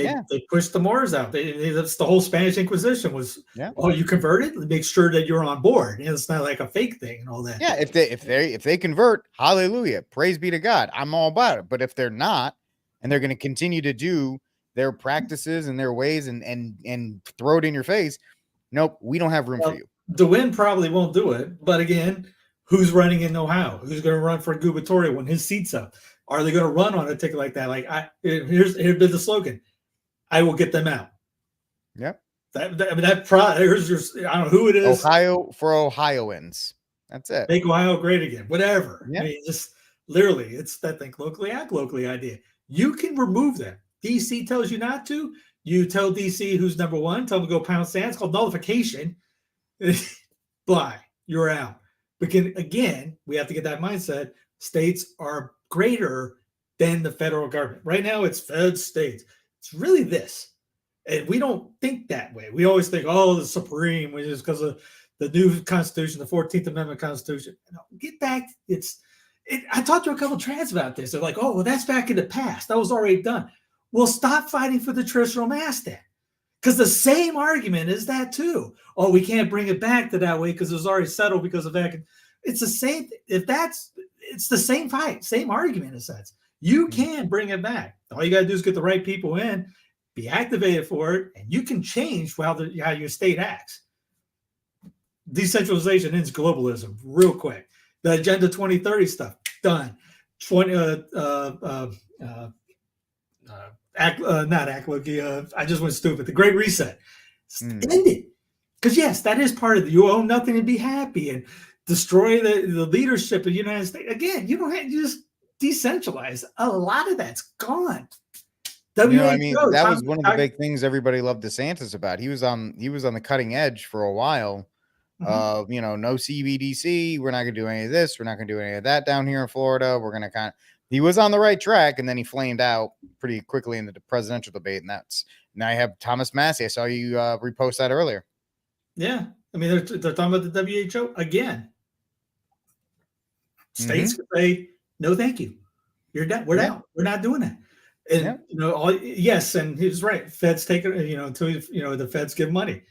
pushed the Moors out. That's the whole Spanish Inquisition was. Oh, you converted? Make sure that you're on board. It's not like a fake thing and all that. Yeah, if they convert, hallelujah, praise be to God. I'm all about it. But if they're not, and they're going to continue to do their practices and their ways and throw it in your face, nope, we don't have room for you. DeWin probably won't do it. But again, who's running in Ohio? Who's going to run for gubernatorial when his seat's up? Are they going to run on a ticket like that? Like, here's the slogan: "I will get them out." Yep. Here's your. I don't know who it is. Ohio for Ohioans. That's it. Make Ohio great again. Whatever. Yep. I mean, just literally, it's that think locally, act locally idea. You can remove them. DC tells you not to. You tell DC who's number one. Tell them to go pound sand. It's called nullification. Bye. You're out. But again, we have to get that mindset. States are greater than the federal government. Right now, it's feds, states. It's really this. And we don't think that way. We always think, oh, the Supreme, which is because of the new Constitution, the 14th Amendment Constitution. No, get back. I talked to a couple of trans about this. They're like, oh, well, that's back in the past. That was already done. Well, stop fighting for the traditional mass then. Because the same argument is that too. Oh, we can't bring it back to that way because it was already settled because of that. It's the same. It's the same fight, same argument in a sense. You can bring it back. All you got to do is get the right people in, be activated for it, and you can change how your state acts. Decentralization ends globalism real quick. The Agenda 2030 stuff, done. I just went stupid. The Great Reset. Ended. Because yes, that is part of it. You own nothing and be happy and destroy the leadership of the United States. Again, you don't have to just decentralize. A lot of that's gone. That was one of the big things everybody loved DeSantis about. He was on the cutting edge for a while. No CBDC. We're not going to do any of this. We're not going to do any of that down here in Florida. We're going to he was on the right track, and then he flamed out pretty quickly in the presidential debate. And now you have Thomas Massey. I saw you repost that earlier. Yeah. I mean, they're talking about the WHO again. States can say, no, thank you. You're done. We're out. We're not doing that. And, yes. And he was right. Feds take it, until, the feds give money.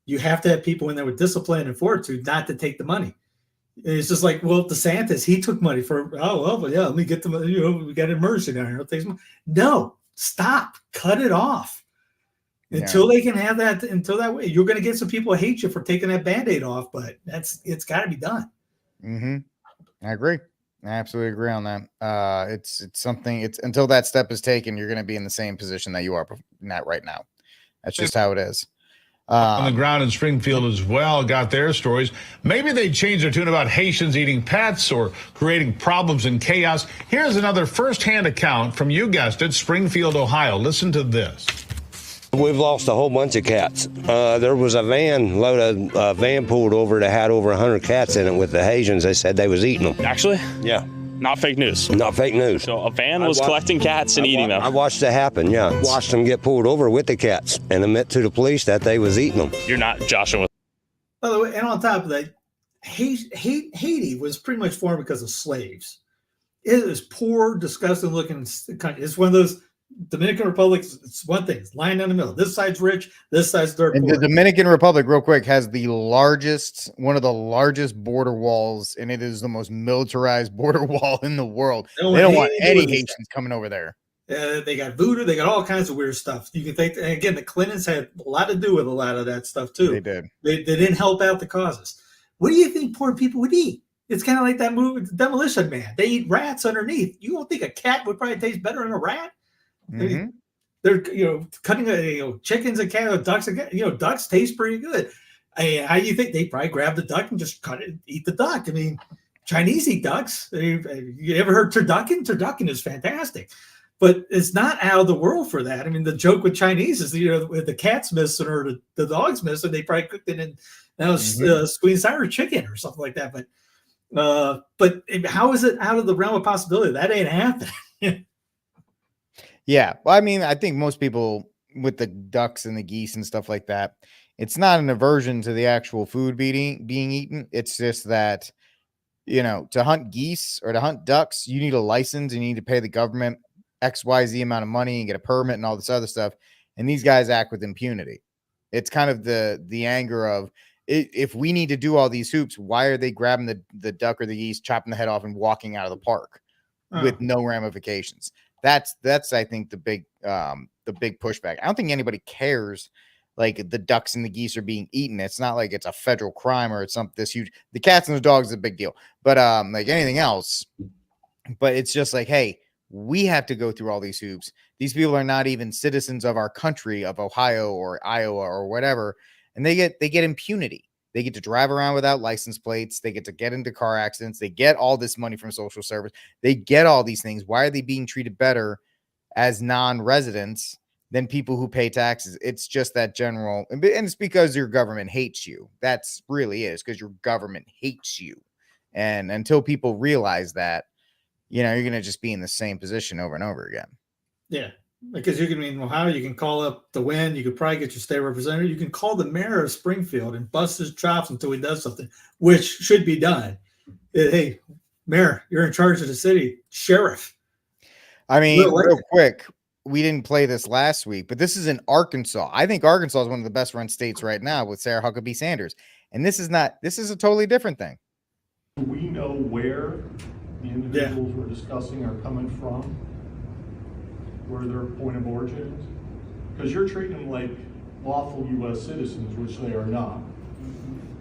You have to have people in there with discipline and fortitude not to take the money. And it's just like, well, DeSantis, he took money let me get the, we got immersion down here. No, stop, cut it off. Until they can have that, until that way, you're going to get some people who hate you for taking that Band-Aid off, but it's got to be done. I agree. I absolutely agree on that. It's something. It's until that step is taken, you're going to be in the same position that you are not right now. That's just how it is. On the ground in Springfield as well, got their stories. Maybe they changed their tune about Haitians eating pets or creating problems and chaos. Here's another firsthand account from, you guessed it, Springfield, Ohio. Listen to this. We've lost a whole bunch of cats. There was a van pulled over that had over 100 cats in it with the Haitians. They said they was eating them. Actually? Yeah. Not fake news. Not fake news. So a van was collecting cats and eating them. I watched it happen, yeah. Watched them get pulled over with the cats and admit to the police that they was eating them. You're not joshing with. By the way, and on top of that, Haiti was pretty much formed because of slaves. It is poor, disgusting looking country. It's one of those Dominican Republic. It's one thing. It's lying down the middle. This side's rich. This side's dirt And poor. the Dominican Republic, real quick, has one of the largest border walls, and it is the most militarized border wall in the world. They don't want any Haitians coming over there. They got voodoo. They got all kinds of weird stuff. You can think, and again, the Clintons had a lot to do with a lot of that stuff too. They did. They didn't help out the causes. What do you think poor people would eat? It's kind of like that movie, Demolition Man. They eat rats underneath. You don't think a cat would probably taste better than a rat? I mean, they're cutting chickens and cats, ducks and ducks taste pretty good. How do you think they probably grab the duck and just cut it, eat the duck? I mean, Chinese eat ducks. You ever heard turducken? Turducken is fantastic, but it's not out of the world for that. I mean, the joke with Chinese is if the cat's missing or the dog's missing, they probably cooked it in sweet and sour chicken or something like that. But how is it out of the realm of possibility? That ain't happening. Yeah. Well, I mean, I think most people with the ducks and the geese and stuff like that, it's not an aversion to the actual food being eaten. It's just that, to hunt geese or to hunt ducks, you need a license and you need to pay the government XYZ amount of money and get a permit and all this other stuff. And these guys act with impunity. It's kind of the anger of, if we need to do all these hoops, why are they grabbing the duck or the geese, chopping the head off and walking out of the park with no ramifications? That's I think the big pushback. I don't think anybody cares like the ducks and the geese are being eaten. It's not like it's a federal crime or it's something this huge. The cats and the dogs is a big deal, but like anything else. But it's just like, hey, we have to go through all these hoops. These people are not even citizens of our country, of Ohio or Iowa or whatever, and they get impunity. They get to drive around without license plates. They get to get into car accidents. They get all this money from social service. They get all these things. Why are they being treated better as non-residents than people who pay taxes? It's just that general, and it's because your government hates you. That's really is, because your government hates you. And until people realize that, you're going to just be in the same position over and over again. Yeah. Because in Ohio, you can call up the win. You could probably get your state representative. You can call the mayor of Springfield and bust his chops until he does something, which should be done. Hey, mayor, you're in charge of the city. Sheriff. I mean, real quick, we didn't play this last week, but this is in Arkansas. I think Arkansas is one of the best run states right now with Sarah Huckabee Sanders. And this is a totally different thing. Do we know where the individuals we're discussing are coming from? Where their point of origin is? Because you're treating them like lawful U.S. citizens, which they are not.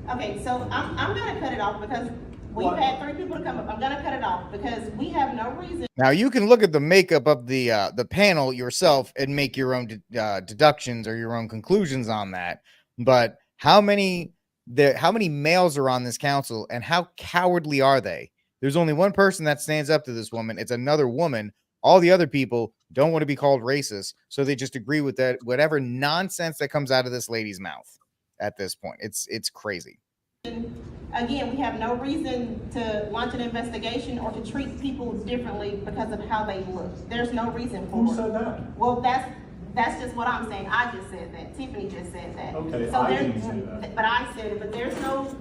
Okay, so I'm going to cut it off because we've had 3 people to come up. I'm going to cut it off because we have no reason. Now you can look at the makeup of the panel yourself and make your own deductions or your own conclusions on that. But how many males are on this council and how cowardly are they? There's only one person that stands up to this woman. It's another woman. All the other people don't want to be called racist, so they just agree with that whatever nonsense that comes out of this lady's mouth at this point. It's crazy. Again, we have no reason to launch an investigation or to treat people differently because of how they look. There's no reason for it. Who said that? Well, that's just what I'm saying. I just said that. Tiffany just said that. Okay, so I didn't say that. But I said it. But there's no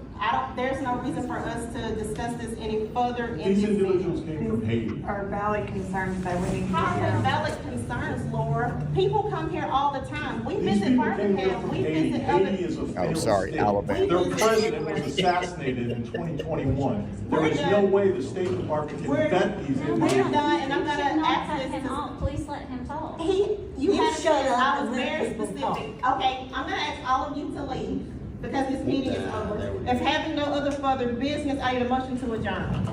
There's no reason for us to discuss this any further in These this individuals meeting. came from Haiti. Are valid concerns that we need to have. Valid concerns, Laura. People come here all the time. We These visit people came here Birmingham. from We Haiti. visit Haiti is a Oh, failed sorry, state. Alabama. Their president was assassinated in 2021. There is no way the State Department can vet these We're individuals. done, and I'm gonna ask this to. Please let him talk. You had a shut chance. up I was and let very people specific. talk. Okay, I'm gonna ask all of you to leave because this meeting is over. If having no other further business, I need a motion to adjourn.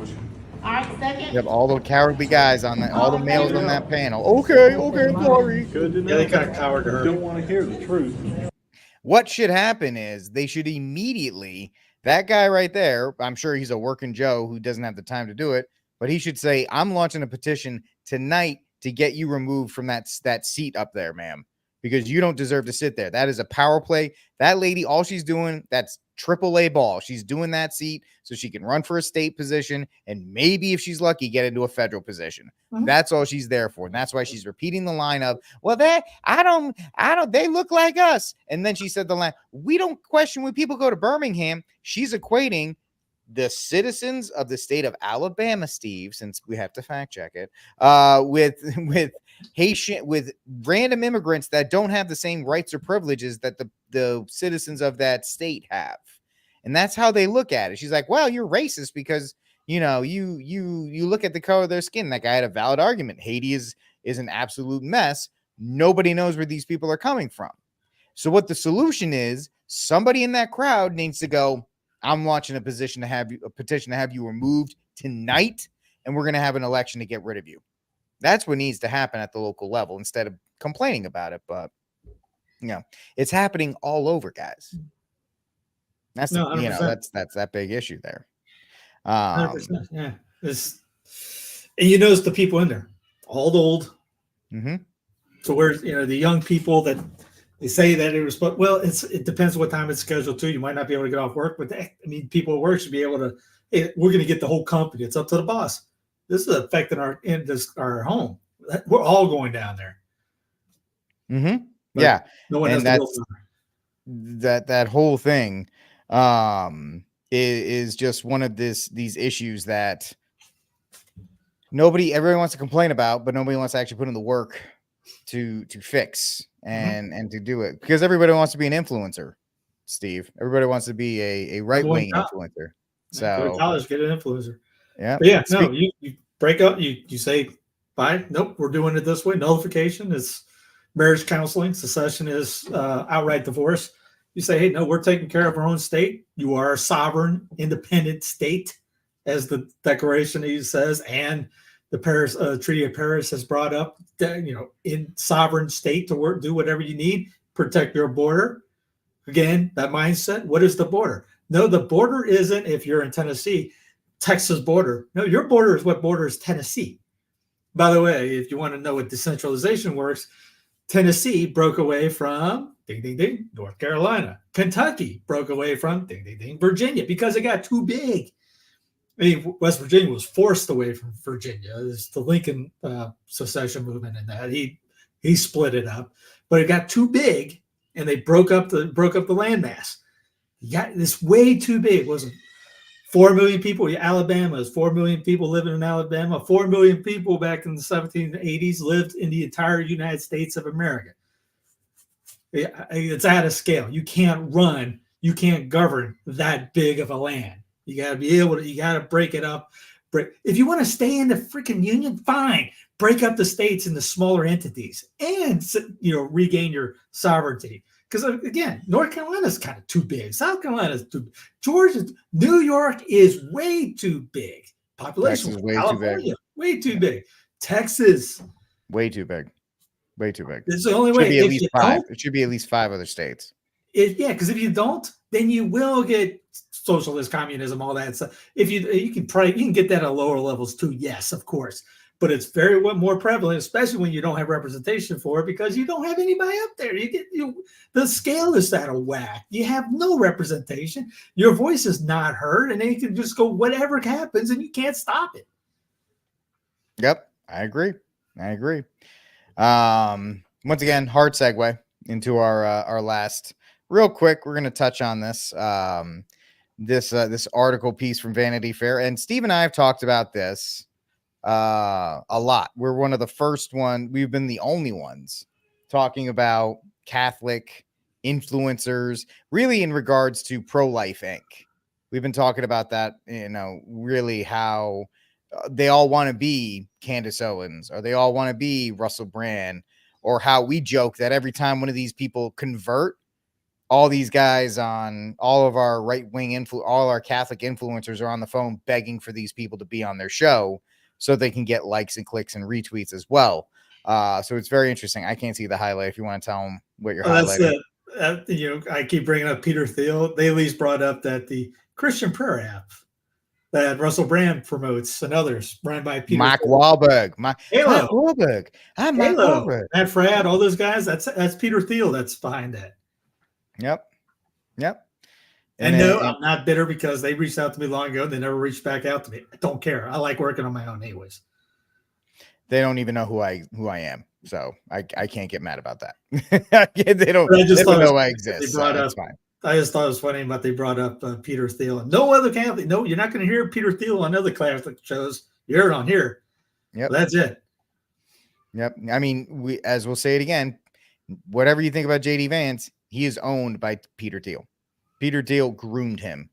All right, second. You have all the cowardly guys on that, all the males on that panel. Okay, I'm sorry. Yeah, they kind of cowered to her. Don't want to hear the truth. What should happen is they should immediately, that guy right there, I'm sure he's a working Joe who doesn't have the time to do it, but he should say, I'm launching a petition tonight to get you removed from that seat up there, ma'am, because you don't deserve to sit there. That is a power play. That lady, all she's doing, that's AAA ball. She's doing that seat so she can run for a state position and maybe, if she's lucky, get into a federal position. That's all she's there for. And that's why she's repeating the line of, well, I don't, they look like us. And then she said the line, we don't question when people go to Birmingham. She's equating the citizens of the state of Alabama, Steve, since we have to fact check it, with Haitian, with random immigrants that don't have the same rights or privileges that the citizens of that state have. And that's how they look at it. She's like, well, you're racist because, you know, you look at the color of their skin. That guy had a valid argument. Haiti is an absolute mess. Nobody knows where these people are coming from. So what the solution is, somebody in that crowd needs to go, I'm launching a petition to have you removed tonight, and we're going to have an election to get rid of you. That's what needs to happen at the local level instead of complaining about it. But you know, it's happening all over, guys. That's that's that big issue there. 100%, yeah. And you notice the people in there, all old. Mm-hmm. So where's the young people that they say that it was, but well, it depends what time it's scheduled to. You might not be able to get off work, but people at work should be able to. Hey, we're going to get the whole company. It's up to the boss. This is affecting our home. We're all going down there. Mm-hmm. But yeah, no one and has that whole thing is just one of these issues that everyone wants to complain about, but nobody wants to actually put in the work to fix and to do it, because everybody wants to be an influencer, Steve. Everybody wants to be a right-wing influencer. So go to college, get an influencer. Yeah. But yeah, no, you break up, you say, bye. Nope, we're doing it this way. Nullification is marriage counseling. Secession is outright divorce. You say, hey, no, we're taking care of our own state. You are a sovereign, independent state, as the Declaration says, and the Paris Treaty of Paris has brought up. In sovereign state to do whatever you need, protect your border. Again, that mindset. What is the border? No, the border isn't, if you're in Tennessee, Texas border. No, your border is what borders Tennessee. By the way, if you want to know what decentralization works, Tennessee broke away from North Carolina. Kentucky broke away from Virginia because it got too big. I mean, West Virginia was forced away from Virginia. It's the Lincoln secession movement, and that he split it up, but it got too big, and they broke up the landmass. It's way too big. It wasn't 4 million people. Alabama is 4 million people living in Alabama. 4 million people back in the 1780s lived in the entire United States of America. It's out of scale. You can't govern that big of a land. You got to be able to, you got to break it up. If you want to stay in the freaking union, fine. Break up the states into smaller entities and, regain your sovereignty. Because again, North Carolina is kind of too big. South Carolina is too big. Georgia, New York is way too big. Population, California, way too big. Texas, way too big. Way too big. It's the only way. Be at least 5. It should be at least 5 other states. Because if you don't, then you will get socialist communism, all that stuff. If you can get that at lower levels too. Yes, of course. But it's very more prevalent, especially when you don't have representation for it, because you don't have anybody up there. The scale is out of whack. You have no representation. Your voice is not heard, and then you can just go whatever happens, and you can't stop it. Yep, I agree. Once again, hard segue into our last. Real quick, we're going to touch on this. this article piece from Vanity Fair, and Steve and I have talked about this a lot. We're one of the first one. We've been the only ones talking about Catholic influencers, really in regards to Pro-Life Inc. We've been talking about that, really how they all want to be Candace Owens, or they all want to be Russell Brand, or how we joke that every time one of these people convert, all these guys on all of our right-wing all our Catholic influencers are on the phone begging for these people to be on their show so they can get likes and clicks and retweets as well. So it's very interesting. I can't see the highlight if you want to tell them what you're highlighting. That's it. I keep bringing up Peter Thiel. They at least brought up that the Christian Prayer app that Russell Brand promotes and others, run by Peter Mike Thiel. Wahlberg. Halo. Mike Wahlberg. I'm Mike Halo. Wahlberg. Matt Fradd, all those guys, that's Peter Thiel that's behind that. Yep. And no, I'm not bitter because they reached out to me long ago. They never reached back out to me. I don't care. I like working on my own anyways. They don't even know who I am. So I can't get mad about that. they don't know I exist. So that's fine. I just thought it was funny, but they brought up Peter Thiel. And no other Catholic. No, you're not going to hear Peter Thiel on other Catholic shows. You hear it on here. Yep. So that's it. Yep. I mean, as we'll say it again, whatever you think about JD Vance, he is owned by Peter Thiel. Peter Thiel groomed him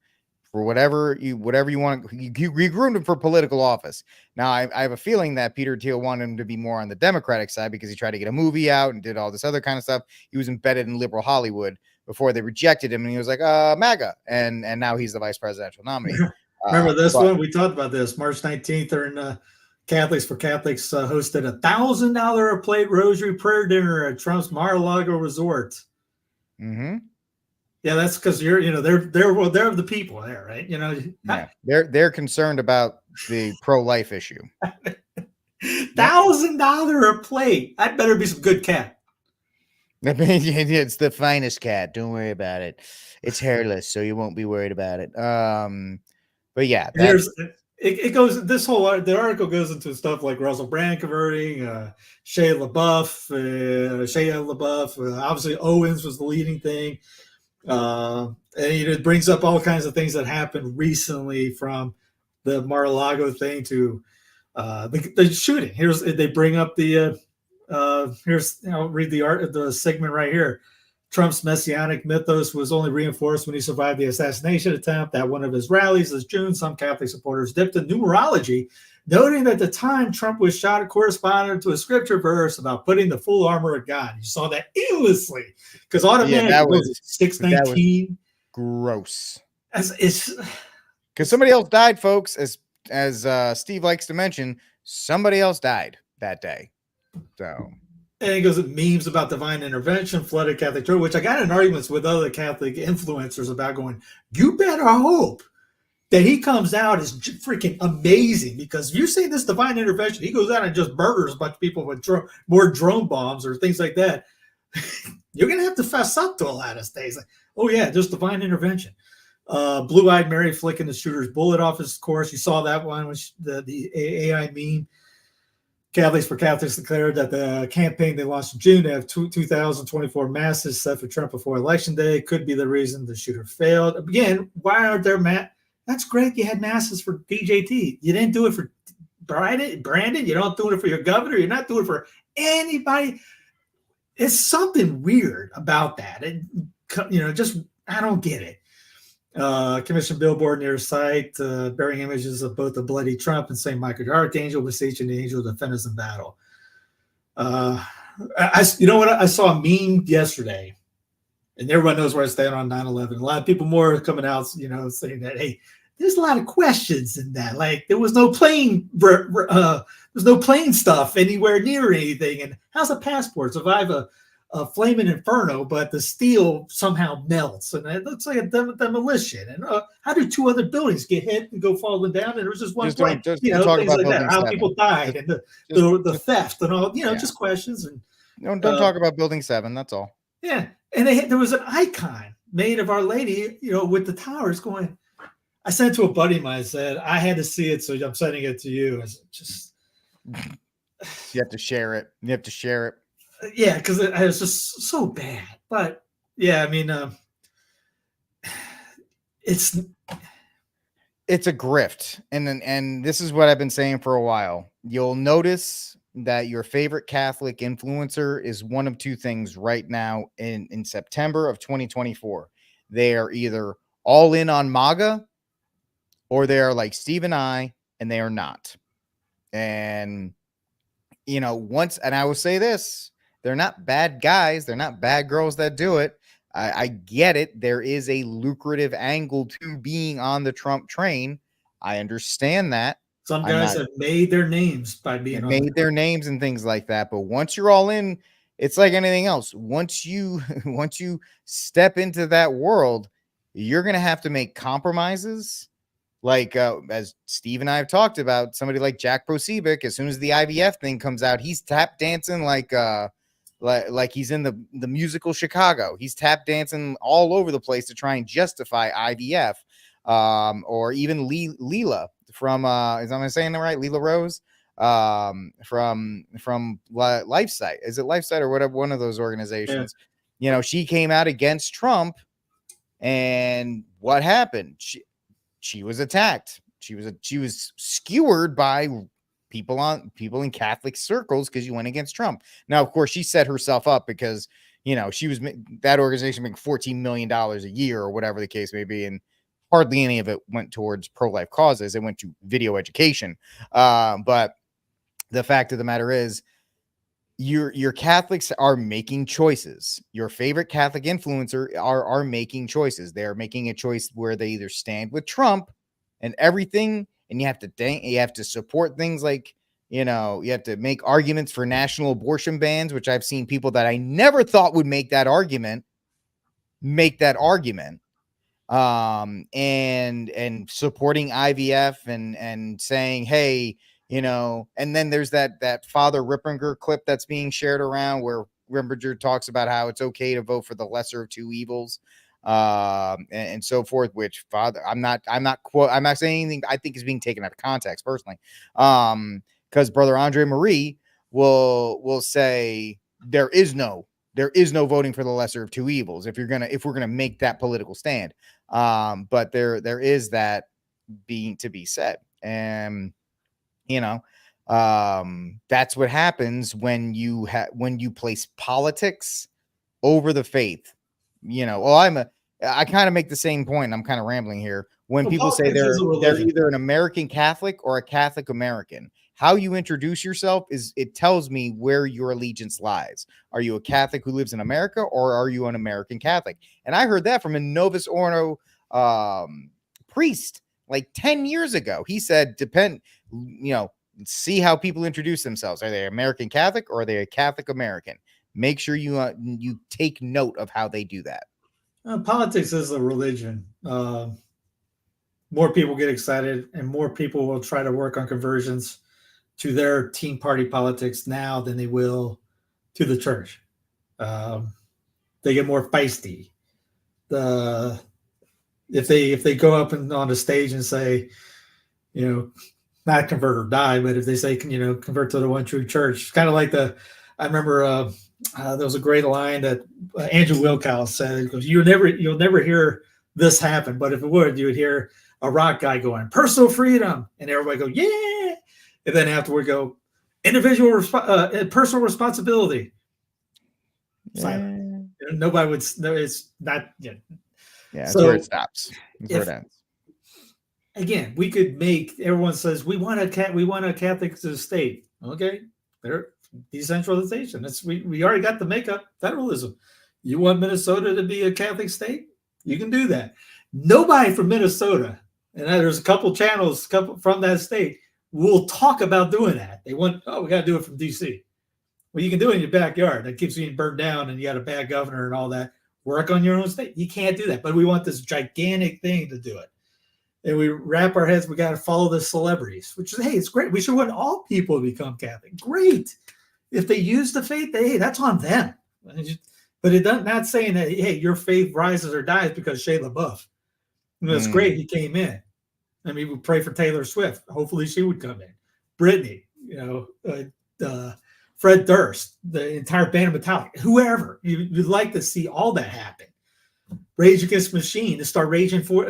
for whatever you want. He groomed him for political office. Now, I have a feeling that Peter Thiel wanted him to be more on the Democratic side because he tried to get a movie out and did all this other kind of stuff. He was embedded in liberal Hollywood before they rejected him, and he was like, MAGA. And now he's the vice presidential nominee. Remember this one? We talked about this. March 19th, they're in Catholics for Catholics hosted $1,000 a plate rosary prayer dinner at Trump's Mar-a-Lago resort. Mm-hmm. Yeah, that's because they're the people there, right? Yeah, they're concerned about the pro-life issue. $1,000 a plate. That better be some good cat. It's the finest cat. Don't worry about it. It's hairless, so you won't be worried about it. But yeah, it goes. The article goes into stuff like Russell Brand converting, Shia LaBeouf. Obviously, Owens was the leading thing. And it brings up all kinds of things that happened recently, from the Mar-a-Lago thing to the shooting. They bring up the read the segment right here. Trump's messianic mythos was only reinforced when he survived the assassination attempt at one of his rallies this June. Some Catholic supporters dipped in numerology, noting that the time Trump was shot corresponded to a scripture verse about putting the full armor of God. You saw that endlessly because automatically that was 619. Gross. It's because somebody else died, folks. As Steve likes to mention, somebody else died that day. So. And it goes with memes about divine intervention, flooded Catholic Church, which I got in arguments with other Catholic influencers about going, you better hope that he comes out as freaking amazing, because if you say this divine intervention, he goes out and just murders a bunch of people with more drone bombs or things like that. You're going to have to fess up to a lot of things. Like, oh, yeah, just divine intervention. Blue-eyed Mary flicking the shooter's bullet off his course. You saw that one, which the AI meme. Catholics for Catholics declared that the campaign they launched in June to have 2024 masses set for Trump before Election Day could be the reason the shooter failed. Again, why aren't there That's great. You had masses for DJT. You didn't do it for Brandon. You're not doing it for your governor. You're not doing it for anybody. It's something weird about that. I don't get it. Commissioned billboard near site bearing images of both the bloody Trump and St. Michael the Archangel, beseeching the angel to defend us in battle. I saw a meme yesterday, and everyone knows where I stand on 9/11. A lot of people more are coming out, saying that, hey, there's a lot of questions in that. Like, there was no plane, there's no plane stuff anywhere near anything. And how's a passport survive a flaming inferno, but the steel somehow melts, and it looks like a demolition? And how do two other buildings get hit and go falling down? And there was just one plane. Things like that. How people died and the theft and all. Just questions. And don't talk about Building 7. That's all. Yeah, and there was an icon made of Our Lady, with the towers going. I sent it to a buddy of mine. I said I had to see it, so I'm sending it to you. It's just you have to share it. Yeah, because it was just so bad. But yeah, I mean, it's it's a grift. And this is what I've been saying for a while. You'll notice that your favorite Catholic influencer is one of two things right now in September of 2024. They are either all in on MAGA or they are like Steve and I, and they are not. And, and I will say this, they're not bad guys. They're not bad girls that do it. I get it. There is a lucrative angle to being on the Trump train. I understand that. Some guys have made their names by being made their names and things like that. But once you're all in, it's like anything else. Once you step into that world, you're going to have to make compromises. Like as Steve and I have talked about, somebody like Jack Prosevic, as soon as the IVF thing comes out, he's tap dancing like he's in the musical Chicago. He's tap dancing all over the place to try and justify IVF. Or even Leela from is am I saying that right? Leela Rose from LifeSite. Is it LifeSite or whatever, one of those organizations? Yeah. She came out against Trump, and what happened? She was attacked. She was skewered by people in Catholic circles because you went against Trump. Now, of course, she set herself up because she was that organization making $14 million a year or whatever the case may be, and hardly any of it went towards pro-life causes. It went to video education. But the fact of the matter is, your Catholics are making choices. Your favorite Catholic influencer are making choices. They're making a choice where they either stand with Trump and everything, and you have to support things like, you have to make arguments for national abortion bans, which I've seen people that I never thought would make that argument. And supporting IVF and saying, hey, and then there's that Father Ripperger clip that's being shared around where Ripperger talks about how it's okay to vote for the lesser of two evils, and so forth, which I'm not saying anything I think is being taken out of context personally. Because Brother Andre Marie will say there is no voting for the lesser of two evils if we're gonna make that political stand. But there is that being to be said. And that's what happens when you place politics over the faith. I kind of make the same point. I'm kind of rambling here. When people say they're either an American Catholic or a Catholic American, how you introduce yourself it tells me where your allegiance lies. Are you a Catholic who lives in America, or are you an American Catholic? And I heard that from a Novus Ordo priest like 10 years ago. He said, see how people introduce themselves. Are they American Catholic or are they a Catholic American? Make sure you take note of how they do that. Politics is a religion. More people get excited, and more people will try to work on conversions to their team party politics now than they will to the church. They get more feisty. If they go up on the stage and say, not convert or die, but if they say, convert to the one true church, kind of like I remember there was a great line that Andrew Wilkow said, because you'll never hear this happen, but if it would, you would hear a rock guy going, personal freedom, and everybody go, yeah, and then afterward go, individual personal responsibility. Silent. Nobody would. No, it's not. Yeah, that's where it stops. That's where it ends. Again, we could make, everyone says we want a Catholic state. Okay, they're decentralization. We already got the makeup federalism. You want Minnesota to be a Catholic state? You can do that. Nobody from Minnesota, and there's a couple channels from that state, will talk about doing that. They want, we got to do it from DC. Well, you can do it in your backyard. That keeps being burned down, and you got a bad governor and all that. Work on your own state. You can't do that. But we want this gigantic thing to do it. And we wrap our heads, we got to follow the celebrities, which is, hey, it's great. We should want all people to become Catholic. Great. If they use the faith, hey, that's on them. But it doesn't, not saying that, hey, your faith rises or dies because Shia LaBeouf. That's great. He came in. I mean, we pray for Taylor Swift. Hopefully she would come in. Britney, Fred Durst, the entire band of Metallica, whoever. You'd like to see all that happen. Rage Against the Machine to start raging for,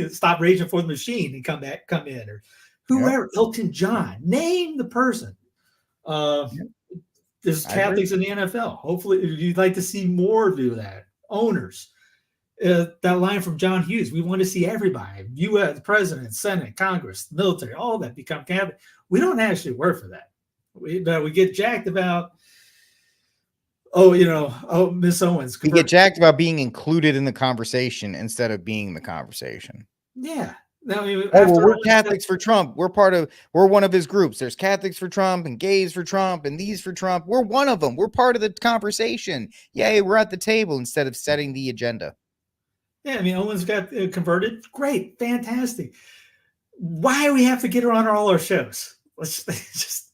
stop raging for the machine and come in, or whoever, Elton John, name the person. There's Catholics in the NFL. Hopefully, you'd like to see more do that. Owners. That line from John Hughes, we want to see everybody, U.S. President, Senate, Congress, military, all that become Catholic. We don't actually work for that. We get jacked about, Miss Owens. We get jacked about being included in the conversation instead of being the conversation. Yeah. Now, we're Catholics for Trump. We're one of his groups. There's Catholics for Trump and gays for Trump and these for Trump. We're one of them. We're part of the conversation. Yay, we're at the table instead of setting the agenda. Yeah, I mean, Owens got converted. Great, fantastic. Why do we have to get her on all our shows? Let's just,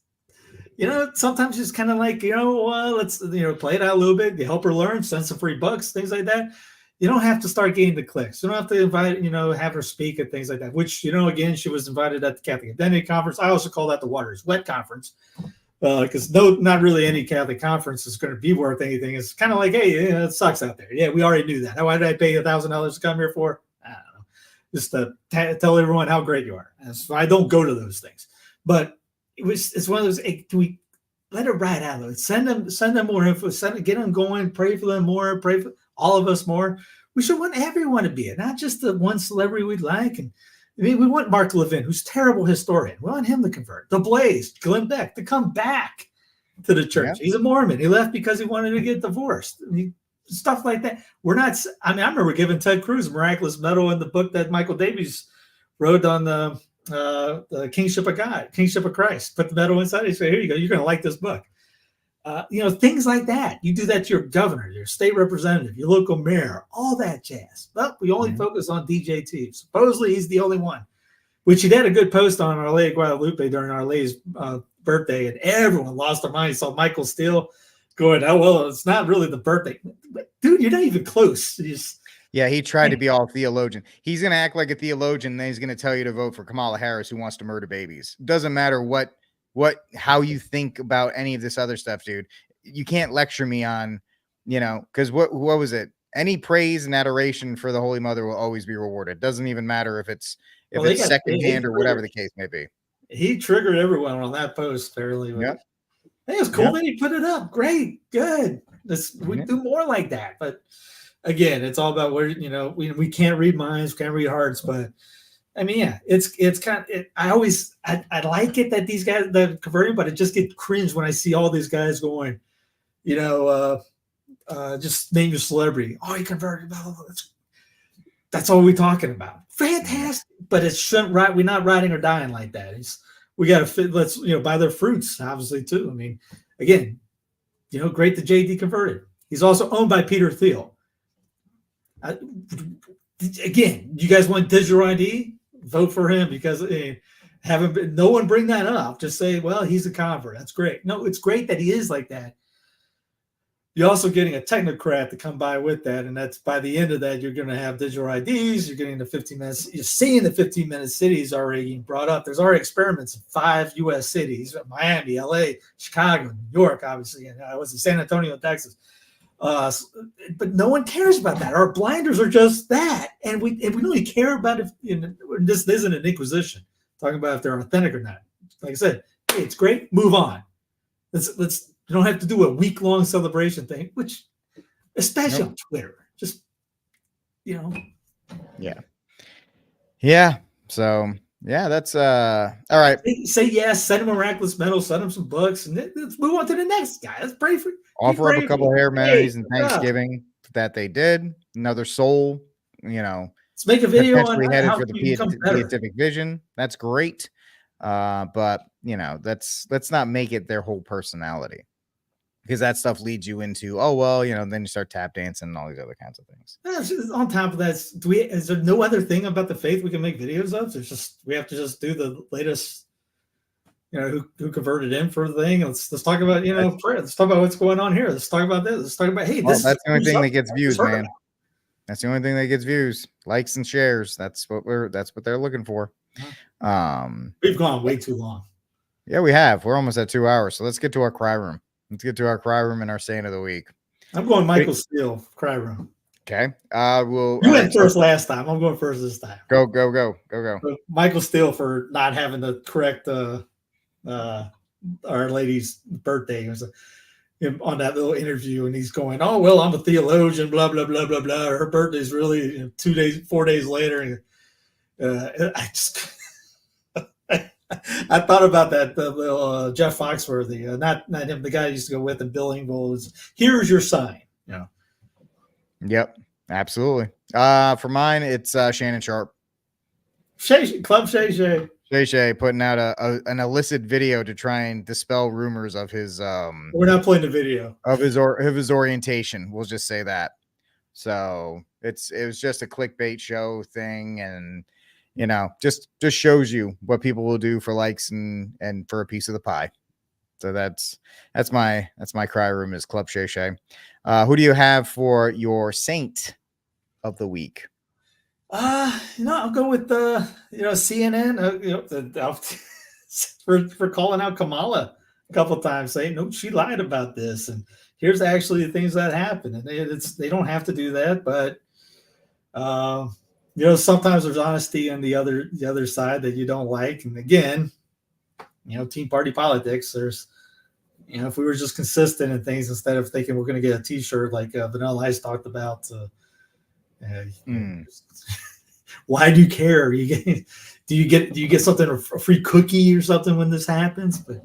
sometimes it's kind of like, let's, play it out a little bit, help her learn, send some free bucks, things like that. You don't have to start getting the clicks. You don't have to invite, have her speak and things like that, which, again, she was invited at the Catholic Identity Conference. I also call that the Water is Wet Conference, because not really any Catholic conference is going to be worth anything. It's kind of like, hey, it sucks out there. Yeah, we already knew that. Why did I pay $1,000 to come here for? I don't know. Just to tell everyone how great you are. So I don't go to those things. But it's one of those, hey, can we let it ride out of it? Send them more info, get them going, pray for them more, pray for all of us more. We should want everyone to be it, not just the one celebrity we'd like. And I mean, we want Mark Levin, who's a terrible historian. We want him to convert. The Blaze, Glenn Beck, to come back to the church. Yeah. He's a Mormon. He left because he wanted to get divorced. I mean, stuff like that. I remember giving Ted Cruz a miraculous medal in the book that Michael Davies wrote on the Kingship of God, Kingship of Christ. Put the medal inside. He said, here you go. You're going to like this book. Things like that. You do that to your governor, your state representative, your local mayor, all that jazz. But we only focus on DJT. Supposedly he's the only one, which he did a good post on Our Lady of Guadalupe during Our Lady's birthday, and everyone lost their mind. Saw Michael Steele going, oh, well, it's not really the birthday. Dude, you're not even close. Yeah, he tried to be all theologian. He's going to act like a theologian, and then he's going to tell you to vote for Kamala Harris, who wants to murder babies. Doesn't matter how you think about any of this other stuff, dude. You can't lecture me on, because what was it? Any praise and adoration for the Holy Mother will always be rewarded. Doesn't even matter if it's secondhand or whatever the case may be. He triggered everyone on that post fairly. Yeah. Hey, it was cool that he put it up. Great, good. We do more like that. But again, it's all about where, we can't read minds, can't read hearts, but I mean, yeah, it's kind of, I like it that these guys that are converting, but it just gets cringe when I see all these guys going, just name your celebrity. Oh, he converted. That's all we're talking about. Fantastic. But it shouldn't we're not riding or dying like that. We got to fit, let's, buy their fruits, obviously, too. I mean, again, great that JD converted. He's also owned by Peter Thiel. Again, you guys want digital ID? Vote for him, because no one bring that up. Just say, well, he's a convert. That's great. No, it's great that he is like that. You're also getting a technocrat to come by with that, and that's by the end of that, you're going to have digital IDs. You're getting the 15 minutes. You're seeing the 15-minute cities already being brought up. There's already experiments in 5 U.S. cities: Miami, L.A., Chicago, New York, obviously, and I was in San Antonio, Texas. But no one cares about that. Our blinders are just that, and we don't really care about if this isn't an inquisition. Talking about if they're authentic or not. Like I said, hey, it's great. Move on. Let's. You don't have to do a week-long celebration thing, which, especially on Twitter, just Yeah. So that's all right. Say yes. Send him a miraculous medal. Send him some books, and let's move on to the next guy. Let's pray for. Offer up a couple of hair memories and Thanksgiving that they did. Another soul, Let's make a video on headed how for the beatific vision. That's great. But let's not make it their whole personality, because that stuff leads you into, then you start tap dancing and all these other kinds of things. On top of that, is there no other thing about the faith we can make videos of? We have to just do the latest, who converted in for the thing. Let's talk about, prayer. Let's talk about what's going on here. Let's talk about this. Let's talk about, that's the only thing that gets views, man. That's the only thing that gets views, likes and shares. That's what they're looking for. We've gone way too long. Yeah, we have. We're almost at 2 hours. So let's get to our cry room. Let's get to our cry room and our saint of the week. I'm going Michael Steele cry room. Okay. You went first last time. I'm going first this time. Go. Michael Steele for not having the correct Our Lady's birthday. It was on that little interview, and he's going, "Oh well, I'm a theologian." Blah blah blah blah blah. Her birthday's really 4 days later. And I just I thought about that the little Jeff Foxworthy, not him, the guy I used to go with in Bill Engvall. Was, here's your sign. Yep, absolutely. For mine, it's Shannon Sharp. Club Shay Shay putting out an illicit video to try and dispel rumors of his we're not playing the video of his orientation. We'll just say that. So it was just a clickbait show thing, and just shows you what people will do for likes and for a piece of the pie. So that's my cry room is Club Shay. Who do you have for your saint of the week? I'll go with CNN. For calling out Kamala a couple of times, saying no, she lied about this, and here's actually the things that happened. And they don't have to do that, but sometimes there's honesty on the other side that you don't like. And again, team party politics. There's if we were just consistent in things instead of thinking we're going to get a T-shirt like Vanilla Ice talked about. Why do you care? Do you get something, a free cookie or something when this happens? But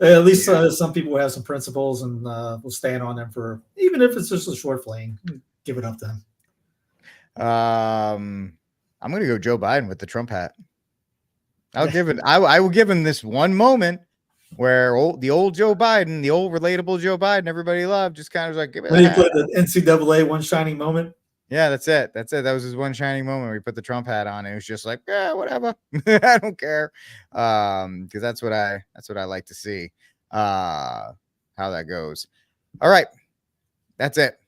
at least some people have some principles and will stand on them for, even if it's just a short fling, give it up to them. I'm going to go Joe Biden with the Trump hat. I will give him this one moment where the old Joe Biden, the old relatable Joe Biden, everybody loved, just kind of like give it. When he put the NCAA one shining moment. Yeah, that's it. That was his one shining moment where he put the Trump hat on. It was just like, yeah, whatever. I don't care. Because that's what I like to see. How that goes. All right. That's it.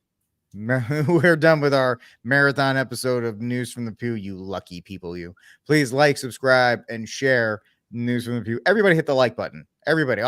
We're done with our marathon episode of News from the Pew. You lucky people, you. Please like, subscribe, and share News from the Pew. Everybody hit the like button. Everybody.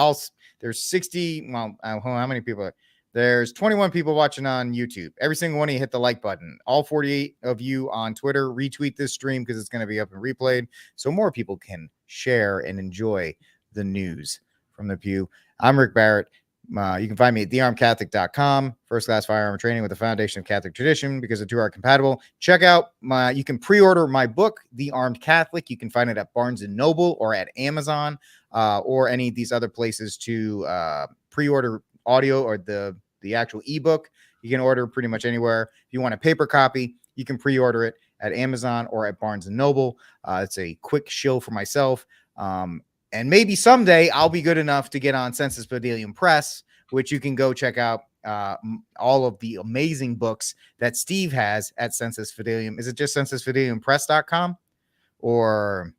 There's 60. Well, how many people? There's 21 people watching on YouTube. Every single one of you hit the like button. All 48 of you on Twitter, retweet this stream because it's going to be up and replayed so more people can share and enjoy the news from the Pew. I'm Rick Barrett. You can find me at thearmedcatholic.com. First-class firearm training with the foundation of Catholic tradition because the two are compatible. Check out you can pre-order my book, The Armed Catholic. You can find it at Barnes & Noble or at Amazon or any of these other places to pre-order audio or the actual ebook. You can order pretty much anywhere. If you want a paper copy, you can pre-order it at Amazon or at Barnes & Noble. It's a quick shill for myself. And maybe someday I'll be good enough to get on Sensus Fidelium Press, which you can go check out all of the amazing books that Steve has at Sensus Fidelium. Is it just sensusfideliumpress.com or...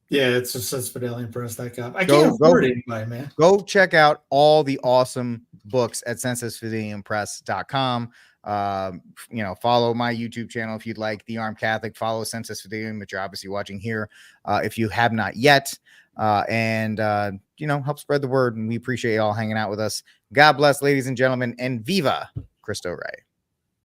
Yeah, it's just sensusfideliumpress.com. I can't afford anybody, man. Go check out all the awesome books at sensusfideliumpress.com. Follow my YouTube channel if you'd like, The Armed Catholic. Follow Sensus Fidelium, which you're obviously watching here, if you have not yet. And help spread the word. And we appreciate you all hanging out with us. God bless, ladies and gentlemen, and Viva Cristo Rey.